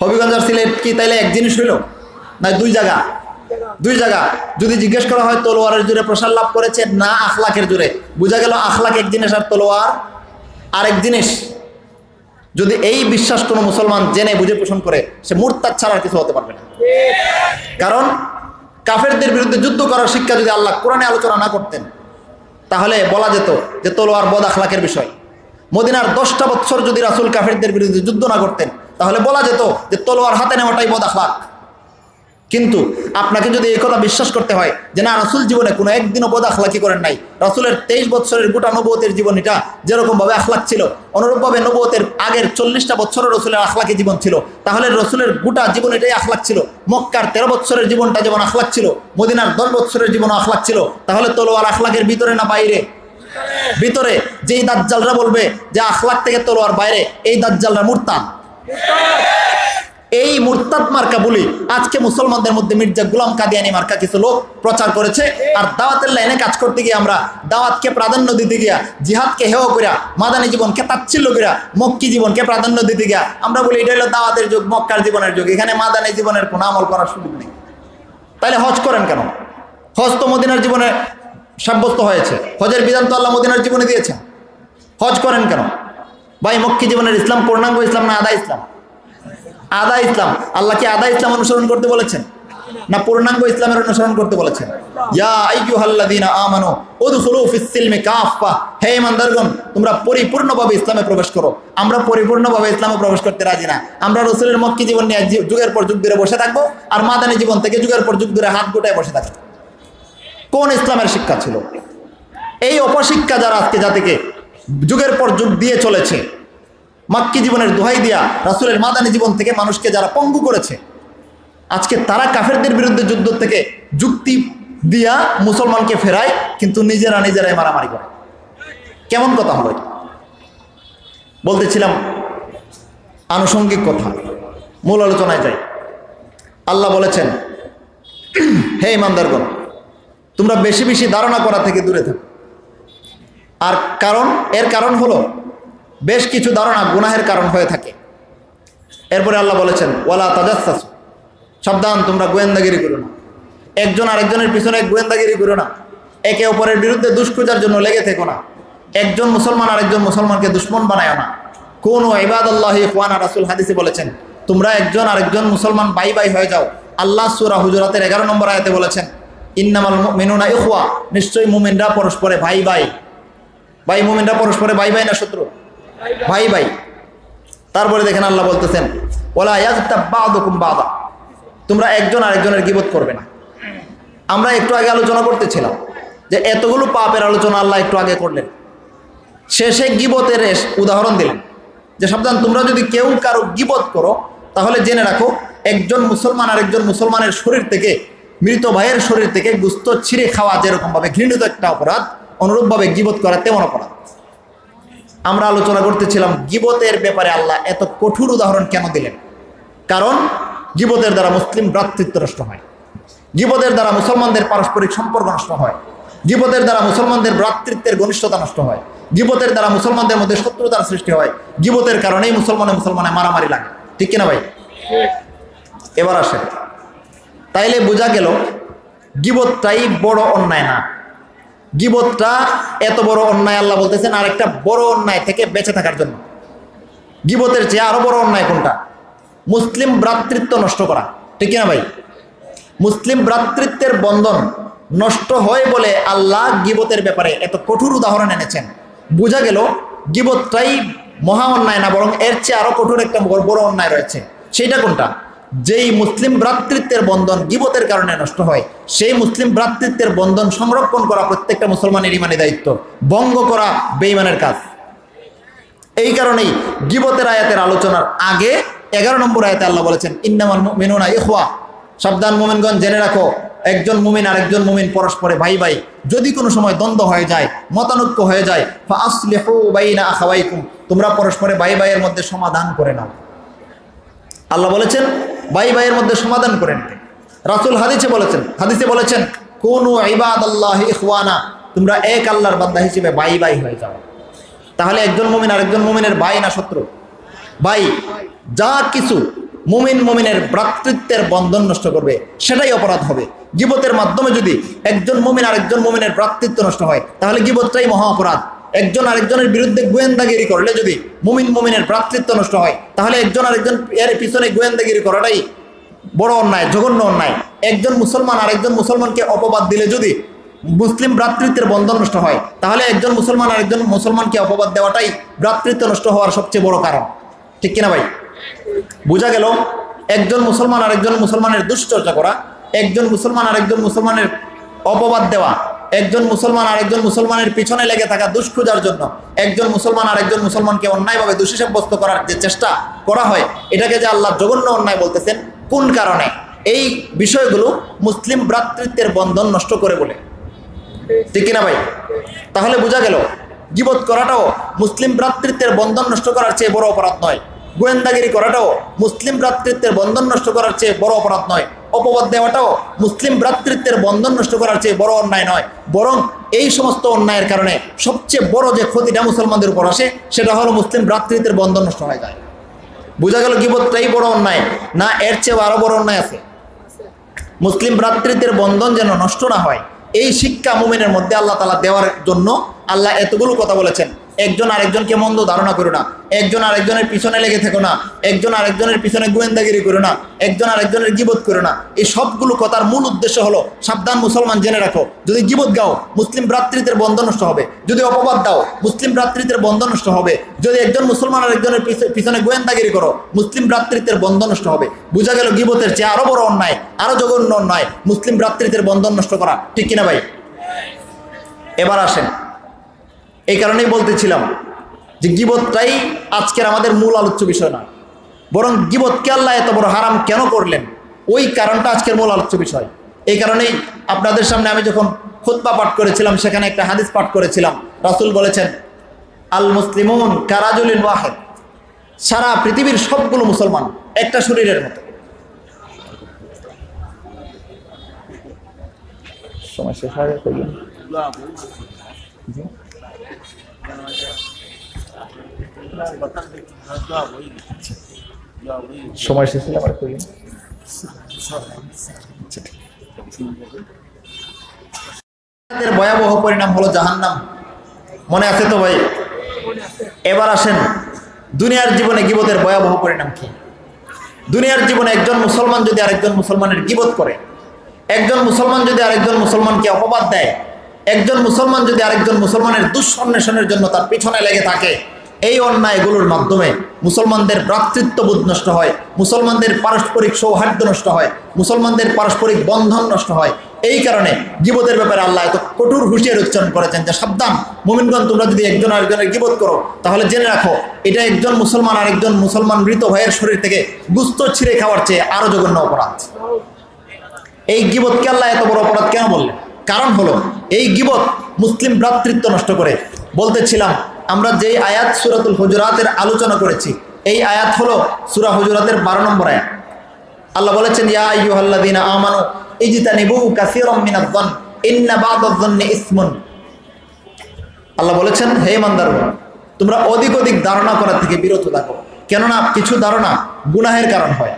Speaker 1: হবিগঞ্জ আর সিলেট কি তাইলে এক জিনিস হইল না? দুই জায়গা। যদি জিজ্ঞেস করা হয় তলোয়ারের জোরে প্রসার লাভ করেছে না আখলাকের জোরে, বোঝা গেল আখলাক এক জিনিস আর তলোয়ার আরেক জিনিস। যদি এই বিশ্বাস কোনো মুসলমান জেনে বুঝে পোষণ করে, সে মুরতাদ ছাড়া আর কিছু হতে পারবে না। কারণ কাফেরদের বিরুদ্ধে যুদ্ধ করার শিক্ষা যদি আল্লাহ কোরআনে আলোচনা না করতেন, তাহলে বলা যেত যে তলোয়ার বদ আখলাকের বিষয়। মদিনার 10টা বছর যদি রাসূল কাফেরদের বিরুদ্ধে যুদ্ধ না করতেন, তাহলে বলা যেত যে তলোয়ার হাতে নেওয়াটাই বদ আখলাক। কিন্তু আপনাকে যদি এই কথা বিশ্বাস করতে হয় যে না, রাসূল জীবনে কোনো একদিনও বদ আখলাকি করেন নাই, রাসূলের 23 বছরের গোটা নবুয়তের জীবনীটা যেরকমভাবে আখলাক ছিল, অনুরূপভাবে নবুয়তের আগের 40টা বছরও রাসূলের আখলাকি জীবন ছিল, তাহলে রাসূলের গোটা জীবনীটাই আখলাক ছিল। মক্কার 13 বছরের জীবনটা যেমন আখলাক ছিল, মদিনার 10 বছরের জীবনও আখলাক ছিল। তাহলে তলোয়ার আখলাকের ভিতরে না বাইরে? ভিতরে। যেই দাজ্জালরা বলবে যে আখলাক থেকে তলোয়ার বাইরে, এই দাজ্জালরা মুরতাদ। এই মুরতাদ মার্কা বলি আজকে মুসলমানদের মধ্যে মির্জা গোলাম কাদিয়ানি মার্কা কিছু লোক প্রচার করেছে। আর দাওয়াতের লাইনে কাজ করতে গিয়ে আমরা দাওয়াতকে প্রাধান্য দিতে গিয়া, জিহাদকে হেয় করিয়া, মাদানী জীবনকে তাচ্ছিল্য করিয়া, মক্কি জীবনকে প্রাধান্য দিতে গিয়া আমরা বলি এটা হলো দাওয়াতের যুগ, মক্কার জীবনের যুগ, এখানে মাদানী জীবনের কোনো আমল করার সুযোগ নেই। তাইলে হজ করেন কেন? হজ তো মদিনার জীবনে সাব্যস্ত হয়েছে, হজের বিধান তো আল্লাহ মদিনার জীবনে দিয়েছেন। হজ করেন কেন? ভাই মক্কি জীবনের ইসলাম পূর্ণাঙ্গ ইসলাম না আদা ইসলাম? আদা ইসলাম। আল্লাহ কি আদা ইসলাম অনুসরণ করতে বলেছেন না পূর্ণাঙ্গ ইসলামের অনুসরণ করতে বলেছেন? ইয়া আইয়ুহাল্লাযীনা আমানু উদখুলু ফিস সিলমি কাফা, হে ঈমানদারগণ তোমরা পরিপূর্ণভাবে ইসলামে প্রবেশ করো। আমরা পরিপূর্ণভাবে ইসলামে প্রবেশ করতে রাজি না। আমরা রাসূলের মক্কি জীবন নিয়ে যুগের পর যুগ ধরে বসে থাকবো, আর মাদানী জীবন থেকে যুগের পর যুগ ধরে হাত গোটায় বসে থাকবো। কোন ইসলামের শিক্ষা ছিল? এই অপশিক্ষা যারা আজকে জাতিকে যুগের পর যুগ দিয়ে চলেছে, মক্কি জীবনের দোহাই দিয়া রাসূলের মাদানী জীবন থেকে মানুষকে যারা পঙ্গু করেছে, আজকে তারা কাফেরদের বিরুদ্ধে যুদ্ধ থেকে যুক্তি দিয়া মুসলমানকে ফেরায়, কিন্তু নিজেরাই মারামারি করে। কেমন কথা হলো এটা? বলতেছিলাম আনুষঙ্গিক কথা, মূল আলোচনায় যাই। আল্লাহ বলেছেন, হে ঈমানদারগণ তোমরা বেশি বেশি ধারণা করা থেকে দূরে থাকো। আর এর কারণ হলো বেশ কিছু ধারণা গুনাহের কারণ হয়ে থাকে। এরপরে আল্লাহ বলেছেন ওয়ালা তাজাসসাসু, সাবধান তোমরা গোয়েন্দাগিরি করো না। একজন আরেকজনের পিছনে গোয়েন্দাগিরি করো না। একে অপরের বিরুদ্ধে দুষ্কৃতার জন্য লেগে থেকো না। একজন মুসলমান আরেকজন মুসলমানকে দুশ্মন বানায় না। কুনু ইবাদাল্লাহি ইখওয়ানা, রাসূল হাদিসে বলেছেন তোমরা একজন আরেকজন মুসলমান ভাই ভাই হয়ে যাও। আল্লাহ সূরা হুজুরাতের 11 নম্বর আয়াতে বলেছেন ইন্নামাল মুমিনুনা ইখওয়া, নিশ্চয়ই মুমিনরা পরস্পরে ভাই ভাই। ভাই মুমিনরা পরস্পরে ভাই ভাই না শত্রু? ভাই ভাই। তারপরে দেখেন আল্লাহ বলতেছেন ওয়ালা ইয়াগতাব বা'দুকুম বা'দা, তোমরা একজন আরেকজনের গীবত করবে না। আমরা একটু আগে আলোচনা করতেছিলাম যে এতগুলো পাপের আলোচনা আল্লাহ একটু আগে করলেন, শেষে গীবতের উদাহরণ দিলেন যে সাবধান তোমরা যদি কেউ কারো গীবত করো তাহলে জেনে রাখো একজন মুসলমান আরেকজন মুসলমানের শরীর থেকে, মৃত ভাইয়ের শরীর থেকে গোশত ছিঁড়ে খাওয়া যেরকমভাবে ঘৃণিত একটা অপরাধ, অনুরূপভাবে গীবত করা তেমন অপরাধ। আমরা আলোচনা করতেছিলাম গীবতের ব্যাপারে আল্লাহ এত কঠোর উদাহরণ কেন দিলেন। কারণ গীবতের দ্বারা মুসলিম ভ্রাতৃত্ব নষ্ট হয়, গীবতের দ্বারা মুসলমানদের পারস্পরিক সম্পর্ক নষ্ট হয়, গীবতের দ্বারা মুসলমানদের ভ্রাতৃত্বের ঘনিষ্ঠতা নষ্ট হয়, গীবতের দ্বারা মুসলমানদের মধ্যে শত্রুতার সৃষ্টি হয়, গীবতের কারণেই মুসলমানে মারামারি লাগে। ঠিক কিনা ভাই? এবার আসেন, তাইলে বোঝা গেল গীবতটাই বড় অন্যায় না। গীবতটা এত বড় অন্যায় আল্লাহ বলতেছেন আরেকটা বড় অন্যায় থেকে বেঁচে থাকার জন্য। গীবতের চেয়ে আরো বড় অন্যায় কোনটা? মুসলিম ভ্রাতৃত্ব নষ্ট করা। ঠিক কিনা ভাই? মুসলিম ভ্রাতৃত্বের বন্ধন নষ্ট হয় বলে আল্লাহ গীবতের ব্যাপারে এত কঠোর উদাহরণ এনেছেন। বোঝা গেল গীবতটাই মহা অন্যায় না, বরং এর চেয়ে আরো কঠোর একটা বড় অন্যায় রয়েছে। সেইটা কোনটা? যেই মুসলিম ভ্রাতৃত্বের বন্ধন গীবতের কারণে নষ্ট হয়, সেই মুসলিম ভ্রাতৃত্বের বন্ধন সংরক্ষণ করা প্রত্যেকটা মুসলমানের ঈমানি দায়িত্ব, ভঙ্গ করা বেঈমানের কাজ। এই কারণেই গীবতের আয়াতের আলোচনার আগে 11 নম্বর আয়াতে আল্লাহ বলেছেন ইন্নামাল মুমিনুনা ইখওয়া, সাবধান মুমিনগণ, জেনে রাখো, একজন মুমিন আরেকজন মুমিন পরস্পরে ভাই ভাই। যদি কোনো সময় দ্বন্দ্ব হয়ে যায়, মতানৈক্য হয়ে যায়, ফাসলিহু বাইনা আখাওয়াইকুম, তোমরা পরস্পরে ভাই ভাইয়ের মধ্যে সমাধান করে নাও। আল্লাহ বলেছেন ভাই ভাইয়ের মধ্যে সমাধান করে নিতে। রাসূল হাদিসে বলেছেন কুনু ইবাদাল্লাহি ইখওয়ানা, তোমরা এক আল্লাহর বান্দা হিসেবে ভাই ভাই হয়ে যাও। তাহলে একজন মুমিন আরেকজন মুমিনের ভাই না শত্রু? ভাই। যা কিছু মুমিনের ভ্রাতৃত্বের বন্ধন নষ্ট করবে সেটাই অপরাধ হবে। গীবতের মাধ্যমে যদি একজন মুমিন আরেকজন মুমিনের ভ্রাতৃত্ব নষ্ট হয় তাহলে গীবতটাই মহা অপরাধ। একজন আরেকজনের বিরুদ্ধে গোয়েন্দাগিরি করলে যদি মুমিনের ভ্রাতৃত্ব নষ্ট হয় তাহলে একজন আরেকজন এর পিছনে গোয়েন্দাগিরি করাটাই বড় অন্যায়, জঘন্য অন্যায়। একজন মুসলমান আরেকজন মুসলমানকে অপবাদ দিলে যদি মুসলিম ভ্রাতৃত্বের বন্ধন নষ্ট হয় তাহলে একজন মুসলমান আরেকজন মুসলমানকে অপবাদ দেওয়াটাই ভ্রাতৃত্ব নষ্ট হওয়ার সবচেয়ে বড় কারণ। ঠিক কিনা ভাই? বোঝা গেল, একজন মুসলমান আরেকজন মুসলমানের দুশ্চর্চা করা, একজন মুসলমান আরেকজন মুসলমানের অপবাদ দেওয়া, একজন মুসলমান আরেকজন মুসলমানের পিছনে লেগে থাকা দুষ্কৃতার জন্য একজন মুসলমান আরেকজন মুসলমানকে অন্যায়ভাবে দোষী সাব্যস্ত করার যে চেষ্টা করা হয়, এটাকে যে আল্লাহ জঘন্য অন্যায় বলতেছেন, কোন কারণে? এই বিষয়গুলো মুসলিম ভ্রাতৃত্বের বন্ধন নষ্ট করে বলে। ঠিক কিনা ভাই? তাহলে বোঝা গেল গীবত করাটাও মুসলিম ভ্রাতৃত্বের বন্ধন নষ্ট করার চেয়ে বড় অপরাধ নয়। গোয়েন্দাগিরি করাটাও মুসলিম ভ্রাতৃত্বের বন্ধন নষ্ট করার চেয়ে বড় অপরাধ নয়। অপবাদ দেওয়াটাও মুসলিম ভ্রাতৃত্বের বন্ধন নষ্ট করার চেয়ে বড় অন্যায় নয়। বরং এই সমস্ত অন্যায়ের কারণে সবচেয়ে বড় যে ক্ষতিটা মুসলমানদের উপর আসে সেটা হলো মুসলিম ভ্রাতৃত্বের বন্ধন নষ্ট হয়ে যায়। বোঝা গেল গীবতটাই বড় অন্যায় না, এর চেয়ে আরো বড় অন্যায় আছে? মুসলিম ভ্রাতৃত্বের বন্ধন যেন নষ্ট না হয় এই শিক্ষা মুমিনের মধ্যে আল্লাহ তাআলা দেওয়ার জন্য আল্লাহ এতগুলো কথা বলেছেন। একজন আরেকজনকে মন্দ ধারণা করো না, একজন আরেকজনের পিছনে লেগে থেকো না, একজন আরেকজনের পিছনে গোয়েন্দাগিরি করো না, একজন আরেকজনের গীবত করো না। এই সবগুলো কথার মূল উদ্দেশ্য হলো সাবধান মুসলমান, জেনে রাখো, যদি গীবত গাও মুসলিম ভ্রাতৃত্বের বন্ধন নষ্ট হবে, যদি অপবাদ দাও মুসলিম ভ্রাতৃত্বের বন্ধন নষ্ট হবে, যদি একজন মুসলমান আরেকজনের পিছনে গোয়েন্দাগিরি করো মুসলিম ভ্রাতৃত্বের বন্ধন নষ্ট হবে। বোঝা গেল গীবতের চেয়ে আরো বড় অন্যায়, আরো জঘন্য অন্যায় মুসলিম ভ্রাতৃত্বের বন্ধন নষ্ট করা। ঠিক কিনা ভাই? এবার আসেন, এই কারণেই বলতেছিলাম যে গীবতটাই আজকের আমাদের মূল আলোচ্য বিষয় না, বরং গীবতকে আল্লাহ এত বড় হারাম কেন করলেন ওই কারণটা আজকের মূল আলোচ্য বিষয়। এই কারণেই আপনাদের সামনে আমি যখন খুতবা পাঠ করেছিলাম সেখানে একটা হাদিস পাঠ করেছিলাম। রাসূল বলেছেন আল মুসলিমুন কারাজুলিন ওয়াহিদ, সারা পৃথিবীর সবগুলো মুসলমান একটা শরীরের মতো। সময় শেষ হয়ে গেল। সময় শেষ হলে আবার করি। ভয়াবহ পরিণাম হলো জাহান্নাম। মনে আছে তো ভাই? এবার আসেন দুনিয়ার জীবনে গীবতের ভয়াবহ পরিণাম কি। দুনিয়ার জীবনে একজন মুসলমান যদি আরেকজন মুসলমানের গীবত করে, একজন মুসলমান যদি আরেকজন মুসলমানকে অপবাদ দেয়, একজন মুসলমান যদি আরেকজন মুসলমানের দুঃসন্বেষণের জন্য তার পিছনে লেগে থাকে, এই অন্যায়গুলোর মাধ্যমে মুসলমানদের ভ্রাতৃত্ববোধ নষ্ট হয়, মুসলমানদের পারস্পরিক সৌহার্দ্য নষ্ট হয়, মুসলমানদের পারস্পরিক বন্ধন নষ্ট হয়। এই কারণে গীবতের ব্যাপারে আল্লাহ এত কঠোর হুঁশিয়ারি উচ্চারণ করেছেন যে সাবধান মুমিনগণ, তোমরা যদি একজন আরেকজনের গীবত করো তাহলে জেনে রাখো এটা একজন মুসলমান আরেকজন মুসলমান মৃত ভাইয়ের শরীর থেকে গুস্ত ছিঁড়ে খাওয়ার চেয়ে আরো জঘন্য অপরাধ। এই গীবতকে আল্লাহ এত বড় অপরাধ কেন বললেন? কারণ হলো এই গীবত মুসলিম ভ্রাতৃত্ব নষ্ট করে। বলতেছিলাম আমরা যেই আয়াত সূরাতুল হুজুরাতের আলোচনা করেছি, এই আয়াত হলো সূরা হুজুরাতের 12 নম্বর আয়াত। আল্লাহ বলেছেন ইয়া আইয়ুহাল্লাযীনা আমানু ইজতানিবু কাসীরাম মিনায-যন্ন ইন্না বা'দায-যন্নি ইসমুন। আল্লাহ বলেছেন হে ইমানদারগণ, তোমরা অধিক অধিক ধারণা করা থেকে বিরত থাকো, কেননা কিছু ধারণা গুনাহের কারণ হয়।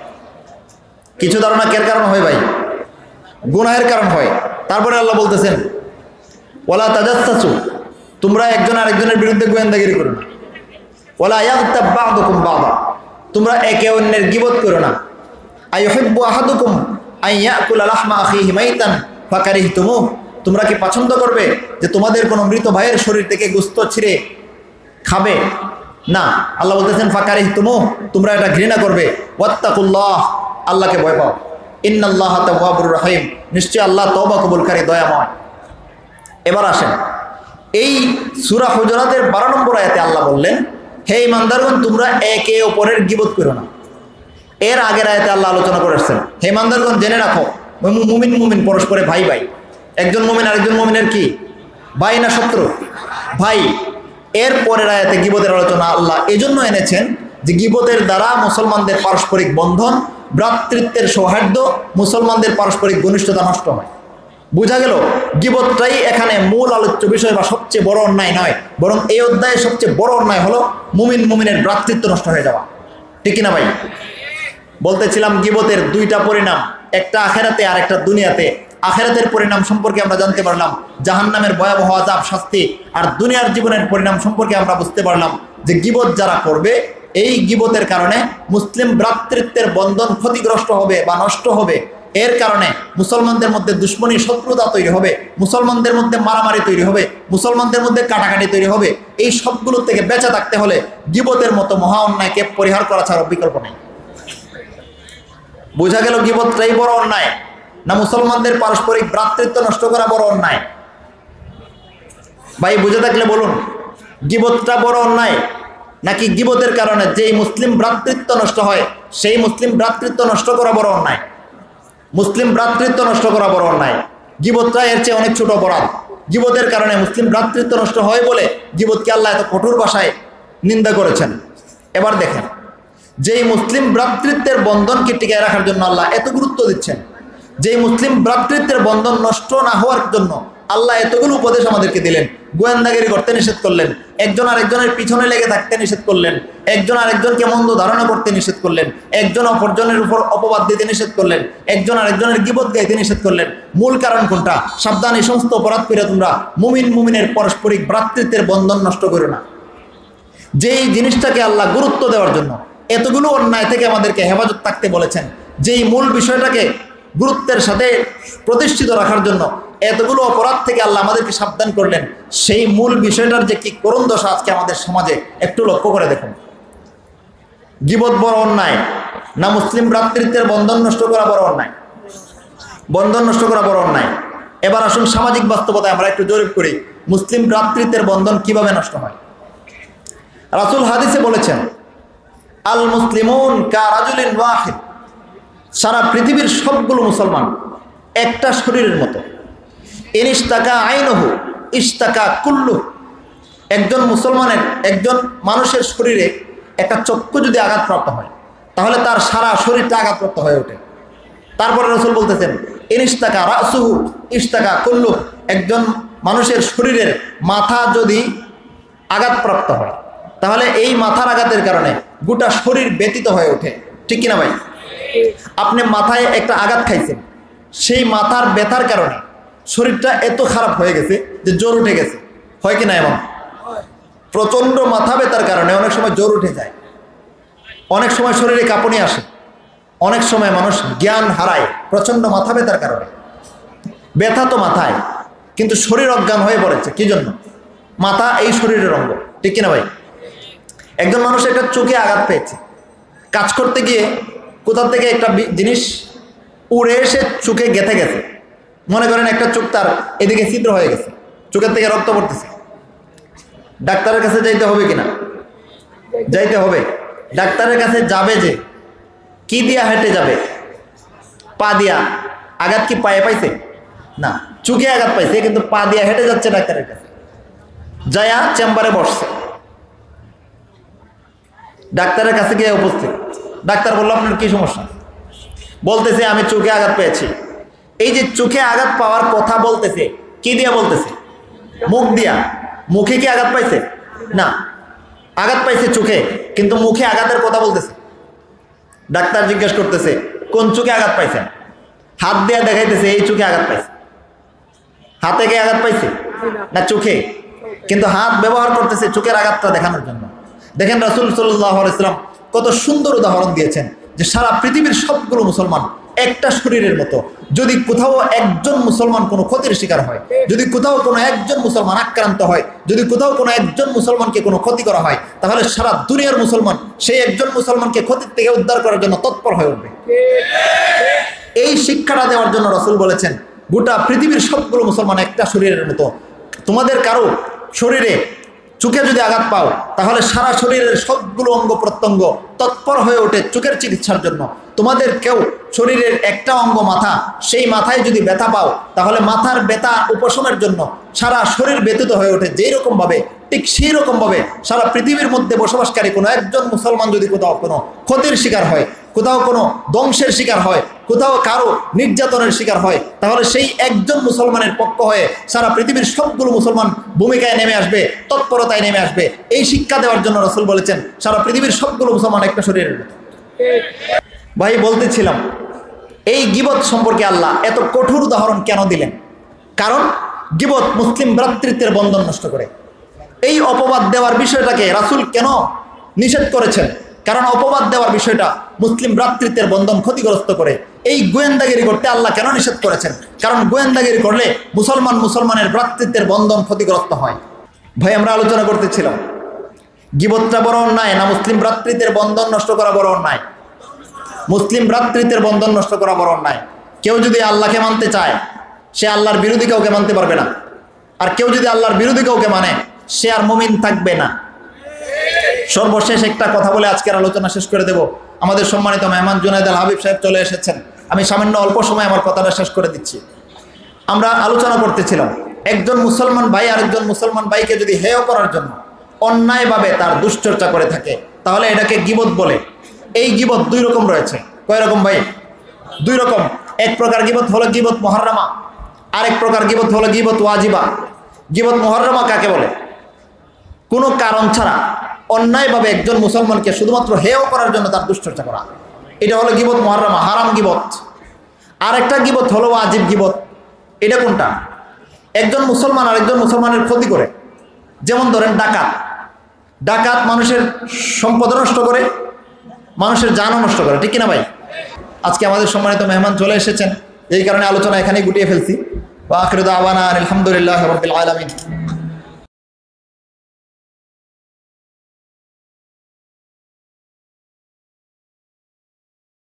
Speaker 1: কিছু ধারণা কের কারণ হয় ভাই? গুনাহের কারণ হয়। তারপরে আল্লাহ বলতেছেন ওয়ালা তাজাসসু, তোমরা একজন আরেকজনের বিরুদ্ধে গোয়েন্দাগিরি করো না। ওয়ালা ইয়াগতাব বা'দুকুম বা'দা, তোমরা একে অন্যের গীবত করো না। আইয়ুহিব্বু আহাদুকুম আন ইয়াকুলা লাহমা আখিহি মাইতান ফাকারিহতুমুহ, তোমরা কি পছন্দ করবে যে তোমাদের কোনো মৃত ভাইয়ের শরীর থেকে গোশত ছিঁড়ে খাবে? না, আল্লাহ বলতেছেন ফাকারিহতুমুহ, তোমরা এটা ঘৃণা করবে। ওয়াত্তাকুল্লাহ, আল্লাহকে ভয় পাও। ইন্নাল্লাহা তাওয়াবুর রহিম, নিশ্চয় আল্লাহ তওবা কবুলকারী দয়াময়। এবার আসেন এই সূরা হুজুরাতের 12 নম্বর আয়াতে আল্লাহ বললেন হে ইমানদারগণ, তোমরা একে অপরের গীবত করো না। এর আগের আয়াতে আল্লাহ আলোচনা করেছেন, হে ইমানদারগণ জেনে রাখো মুমিন মুমিন পরস্পরে ভাই ভাই। একজন মুমিন আরেকজন মুমিনের কি ভাই না শত্রু? ভাই। এর পরের আয়াতে গীবতের আলোচনা আল্লাহ এজন্য এনেছেন যে গীবতের দ্বারা মুসলমানদের পারস্পরিক বন্ধন, ভ্রাতৃত্বের সৌহার্দ্য, মুসলমানদের পারস্পরিক ঘনিষ্ঠতা নষ্ট হয়। বোঝা গেল গীবতটাই এখানে মূল আলোচ্য বিষয় বা সবচেয়ে বড় অন্যায় নয়, বরং এই অধ্যায়ে সবচেয়ে বড় অন্যায় হলো মুমিন মুমিনের ভ্রাতৃত্ব নষ্ট হয়ে যাওয়া। ঠিক কিনা ভাই? বলতেছিলাম গীবতের দুইটা পরিণাম, একটা আখেরাতে আর একটা দুনিয়াতে। আখেরাতের পরিণাম সম্পর্কে আমরা জানতে পারলাম জাহান্নামের ভয়াবহ আযাব শাস্তি, আর দুনিয়ার জীবনের পরিণাম সম্পর্কে আমরা বুঝতে পারলাম যে গীবত যারা করবে এই গীবতের কারণে মুসলিম ভ্রাতৃত্বের বন্ধন ক্ষতিগ্রস্ত হবে বা নষ্ট হবে। এর কারণে মুসলমানদের মধ্যে দুশ্মনী শত্রুতা তৈরি হবে, মুসলমানদের মধ্যে মারামারি তৈরি হবে, মুসলমানদের মধ্যে কাটাকাটি তৈরি হবে। এই সবগুলো থেকে বেঁচে থাকতে হলে গীবতের মতো মহা অন্যায়কে পরিহার করা ছাড়া বিকল্প নেই। বোঝা গেল গীবতটাই বড় অন্যায় না মুসলমানদের পারস্পরিক ভ্রাতৃত্ব নষ্ট করা বড় অন্যায়? ভাই বুঝে থাকলে বলুন, গীবতটা বড় অন্যায় নাকি গীবতের কারণে যেই মুসলিম ভ্রাতৃত্ব নষ্ট হয় সেই মুসলিম ভ্রাতৃত্ব নষ্ট করা বড় অন্যায়? মুসলিম ভ্রাতৃত্ব নষ্ট করা বড় অন্যায়। গীবতটা এর চেয়ে অনেক ছোট অপরাধ। গীবতের কারণে মুসলিম ভ্রাতৃত্ব নষ্ট হয় বলে গীবতকে আল্লাহ এত কঠোর ভাষায় নিন্দা করেছেন। এবার দেখেন, যেই মুসলিম ভ্রাতৃত্বের বন্ধনকে টিকায় রাখার জন্য আল্লাহ এত গুরুত্ব দিচ্ছেন, যেই মুসলিম ভ্রাতৃত্বের বন্ধন নষ্ট না হওয়ার জন্য আল্লাহ এতগুলো উপদেশ আমাদেরকে দিলেন। গোয়েন্দাগিরি করতে নিষেধ করলেন, একজন আরেকজনের পিছনে লেগে থাকতে নিষেধ করলেন, একজন আরেকজনকে মন্দ ধারণা করতে নিষেধ করলেন, একজন অপরজনের উপর অপবাদ দিতে নিষেধ করলেন, একজন আরেকজনের গীবত গাইতে নিষেধ করলেন। মূল কারণ কোনটা? সাবধান, এই সমস্ত অপরাধ করে তোমরা মুমিন মুমিনের পারস্পরিক ভ্রাতৃত্বের বন্ধন নষ্ট করো না। যেই জিনিসটাকে আল্লাহ গুরুত্ব দেওয়ার জন্য এতগুলো অন্যায় থেকে আমাদেরকে হেফাজত থাকতে বলেছেন, যেই মূল বিষয়টাকে গুরুত্বের সাথে প্রতিষ্ঠিত রাখার জন্য এতগুলো অপরাধ থেকে আল্লাহ আমাদেরকে সাবধান করলেন, সেই মূল বিষয়টার যে কি করুণ দশা আজকে আমাদের সমাজে একটু লক্ষ্য করে দেখুন। গীবত বড় অন্যায় না মুসলিম ভ্রাতৃত্বের বন্ধন নষ্ট করা বড় অন্যায়? বন্ধন নষ্ট করা বড় অন্যায়। এবার আসুন সামাজিক বাস্তবতায় আমরা একটু জরিপ করি, মুসলিম ভ্রাতৃত্বের বন্ধন কিভাবে নষ্ট হয়। রাসূল হাদিসে বলেছেন, আল মুসলিমুন কা রাজুলিন ওয়াহিদ, সারা পৃথিবীর সবগুলো মুসলমান একটা শরীরের মতো। ইনিস্তাকা আইনহু ইস্তাকা কুল্লু, একজন মুসলমানের, একজন মানুষের শরীরে একটা চক্ষু যদি আঘাতপ্রাপ্ত হয় তাহলে তার সারা শরীরটা আঘাতপ্রাপ্ত হয়ে ওঠে। তারপরে রাসূল বলতেছেন, ইনিস্তাকা রাসুহু ইস্তাকা কুল্লু, একজন মানুষের শরীরের মাথা যদি আঘাতপ্রাপ্ত হয় তাহলে এই মাথার আঘাতের কারণে গোটা শরীর ব্যতীত হয়ে ওঠে। ঠিক কিনা ভাই? আপনি মাথায় একটা আঘাত খাইছেন, সেই মাথার ব্যথার কারণে শরীরটা এত খারাপ হয়ে গেছে যে জ্বর উঠে গেছে, হয় কিনা? এবং প্রচণ্ড মাথা ব্যথার কারণে অনেক সময় জ্বর উঠে যায়, অনেক সময় শরীরে কাঁপুনি আসে, অনেক সময় মানুষ জ্ঞান হারায় প্রচণ্ড মাথা ব্যথার কারণে। ব্যথা তো মাথায়, কিন্তু শরীর অজ্ঞান হয়ে পড়েছে। কি জন্য? মাথা এই শরীরের অঙ্গ। ঠিক কিনা ভাই? একজন মানুষ একটা চোখে আঘাত পেয়েছে, কাজ করতে গিয়ে কোথা থেকে একটা জিনিস উড়ে এসে চোখে গেঁথে গেছে। মনে করেন একটা চোখ তার এদিকে ছিদ্র হয়ে গেছে, চোখের থেকে রক্ত পড়তেছে। ডাক্তারের কাছে যাইতে হবে কিনা? যাইতে হবে। ডাক্তারের কাছে যাবে যে কি দিয়া হেঁটে যাবে? পা দিয়া। আঘাত কি পায়ে পাইছে? না, চোখে আঘাত পাইছে, কিন্তু পা দিয়া হেঁটে যাচ্ছে ডাক্তারের কাছে। যায়া চেম্বারে বসছে, ডাক্তারের কাছে গিয়ে উপস্থিত। ডাক্তার বলল, আপনার কি সমস্যা? বলতেছে, আমি চোখে আঘাত পেয়েছি। এই যে চোখে আঘাত পাওয়ার কথা বলতেছে, কি দিয়া বলতেছে? মুখ দিয়া। মুখে কি আঘাত পাইছে? না, আঘাত পাইছে চোখে, কিন্তু মুখে আঘাতের কথা বলতেছে। ডাক্তার জিজ্ঞেস করতেছে, কোন চোখে আঘাত পাইছেন? হাত দিয়া দেখাইতেছে, এই চোখে আঘাত পাইছে। হাতে কি আঘাত পাইছে? না, চোখে। কিন্তু হাত ব্যবহার করতেছে চোখের আঘাতটা দেখানোর জন্য। দেখেন রাসূল সাল্লাল্লাহু আলাইহি ওয়াসাল্লাম কত সুন্দর উদাহরণ দিয়েছেন যে সারা পৃথিবীর সবগুলো মুসলমান একটা শরীরের মতো। যদি কোথাও একজন মুসলমান কোনো ক্ষতির শিকার হয়, যদি কোথাও কোনো একজন মুসলমান আক্রান্ত হয়, যদি কোথাও কোনো একজন মুসলমানকে কোনো ক্ষতি করা হয়, তাহলে সারা দুনিয়ার মুসলমান সেই একজন মুসলমানকে ক্ষতির থেকে উদ্ধার করার জন্য তৎপর হয়ে উঠবে। এই শিক্ষাটা দেওয়ার জন্য রাসূল বলেছেন, গোটা পৃথিবীর সবগুলো মুসলমান একটা শরীরের মতো। তোমাদের কারো শরীরে চোখে যদি আঘাত পাও তাহলে সারা শরীরের সবগুলো অঙ্গ প্রত্যঙ্গ তৎপর হয়ে ওঠে চোখের চিকিৎসার জন্য। তোমাদের কেউ শরীরের একটা অঙ্গ মাথা, সেই মাথায় যদি ব্যথা পাও তাহলে মাথার ব্যথা উপশমের জন্য সারা শরীর ব্যথিত হয়ে ওঠে। যেই রকমভাবে ঠিক সেই রকমভাবে সারা পৃথিবীর মধ্যে বসবাসকারী কোনো একজন মুসলমান যদি কোথাও কোনো ক্ষতির শিকার হয়, কোথাও কোনো ধ্বংসের শিকার হয়, কোথাও কারো নির্যাতনের শিকার হয়, তাহলে সেই একজন মুসলমানের পক্ষ হয়ে সারা পৃথিবীর সবগুলো মুসলমান ভূমিকায় নেমে আসবে, তৎপরতায় নেমে আসবে। এই শিক্ষা দেওয়ার জন্য রাসূল বলেছেন সারা পৃথিবীর সবগুলো মুসলমান একটা শরীরের মতো। ভাই বলতেছিলাম এই গীবত সম্পর্কে আল্লাহ এত কঠোর উদাহরণ কেন দিলেন? কারণ গীবত মুসলিম ভ্রাতৃত্বের বন্ধন নষ্ট করে। এই অপবাদ দেওয়ার বিষয়টাকে রাসূল কেন নিষেধ করেছেন? কারণ অপবাদ দেওয়ার বিষয়টা মুসলিম ভ্রাতৃত্বের বন্ধন ক্ষতিগ্রস্ত করে। এই গোয়েন্দাগিরি করতে আল্লাহ কেন নিষেধ করেছেন? কারণ গোয়েন্দাগিরি করলে মুসলমানের ভ্রাতৃত্বের বন্ধন ক্ষতিগ্রস্ত হয়। ভাই আমরা আলোচনা করতেছিলাম গীবতটা বড় অন্যায় না মুসলিম ভ্রাতৃত্বের বন্ধন নষ্ট করা বড় অন্যায়? মুসলিম ভ্রাতৃত্বের বন্ধন নষ্ট করা বড় অন্যায়। কেউ যদি আল্লাহকে মানতে চায় সে আল্লাহর বিরোধী কাউকে মানতে পারবে না, আর কেউ যদি আল্লাহর বিরোধী কাউকে মানে সে আর মুমিন থাকবে না। সর্বশেষ একটা কথা বলে আজকের আলোচনা শেষ করে দেব। আমাদের সম্মানিত মেহমান জুনায়েদ আল হাবিব সাহেব চলে এসেছেন। আমি সামান্য অল্প সময় আমার কথাটা শেষ করে দিচ্ছি। আমরা আলোচনা করতেছিলাম একজন মুসলমান ভাই আরেকজন মুসলমান ভাইকে যদি হেয় করার জন্য অন্যায়ভাবে তার দুশ্চর্চা করে থাকে তাহলে এটাকে গীবত বলে। এই গীবত দুই রকম রয়েছে। কয় রকম ভাই? দুই রকম। এক প্রকার গীবত হলো গীবত মুহাররামা, আরেক প্রকার গীবত হলো গীবত ওয়াজিবা। গীবত মুহাররামা কাকে বলে? কোনো কারণ ছাড়া অন্যায়ভাবে একজন মুসলমানকে শুধুমাত্র হেয় করার জন্য তার দুশ্চর্চা করা, এটা হলো গীবত মুহাররামা, হারাম গীবত। আরেকটা গীবত হলো ওয়াজিব গীবত। এটা কোনটা? একজন মুসলমান আরেকজন মুসলমানের ক্ষতি করে। যেমন ধরেন ডাকাত মানুষের সম্পদ নষ্ট করে, মানুষের জানও নষ্ট করে, ঠিক কিনা ভাই? আজকে আমাদের সম্মানিত মেহমান চলে এসেছেন, এই কারণে আলোচনা এখানেই গুটিয়ে ফেলছি। ওয়া আখিরু দাওয়ানা আলহামদুলিল্লাহি রাব্বিল আলামিন।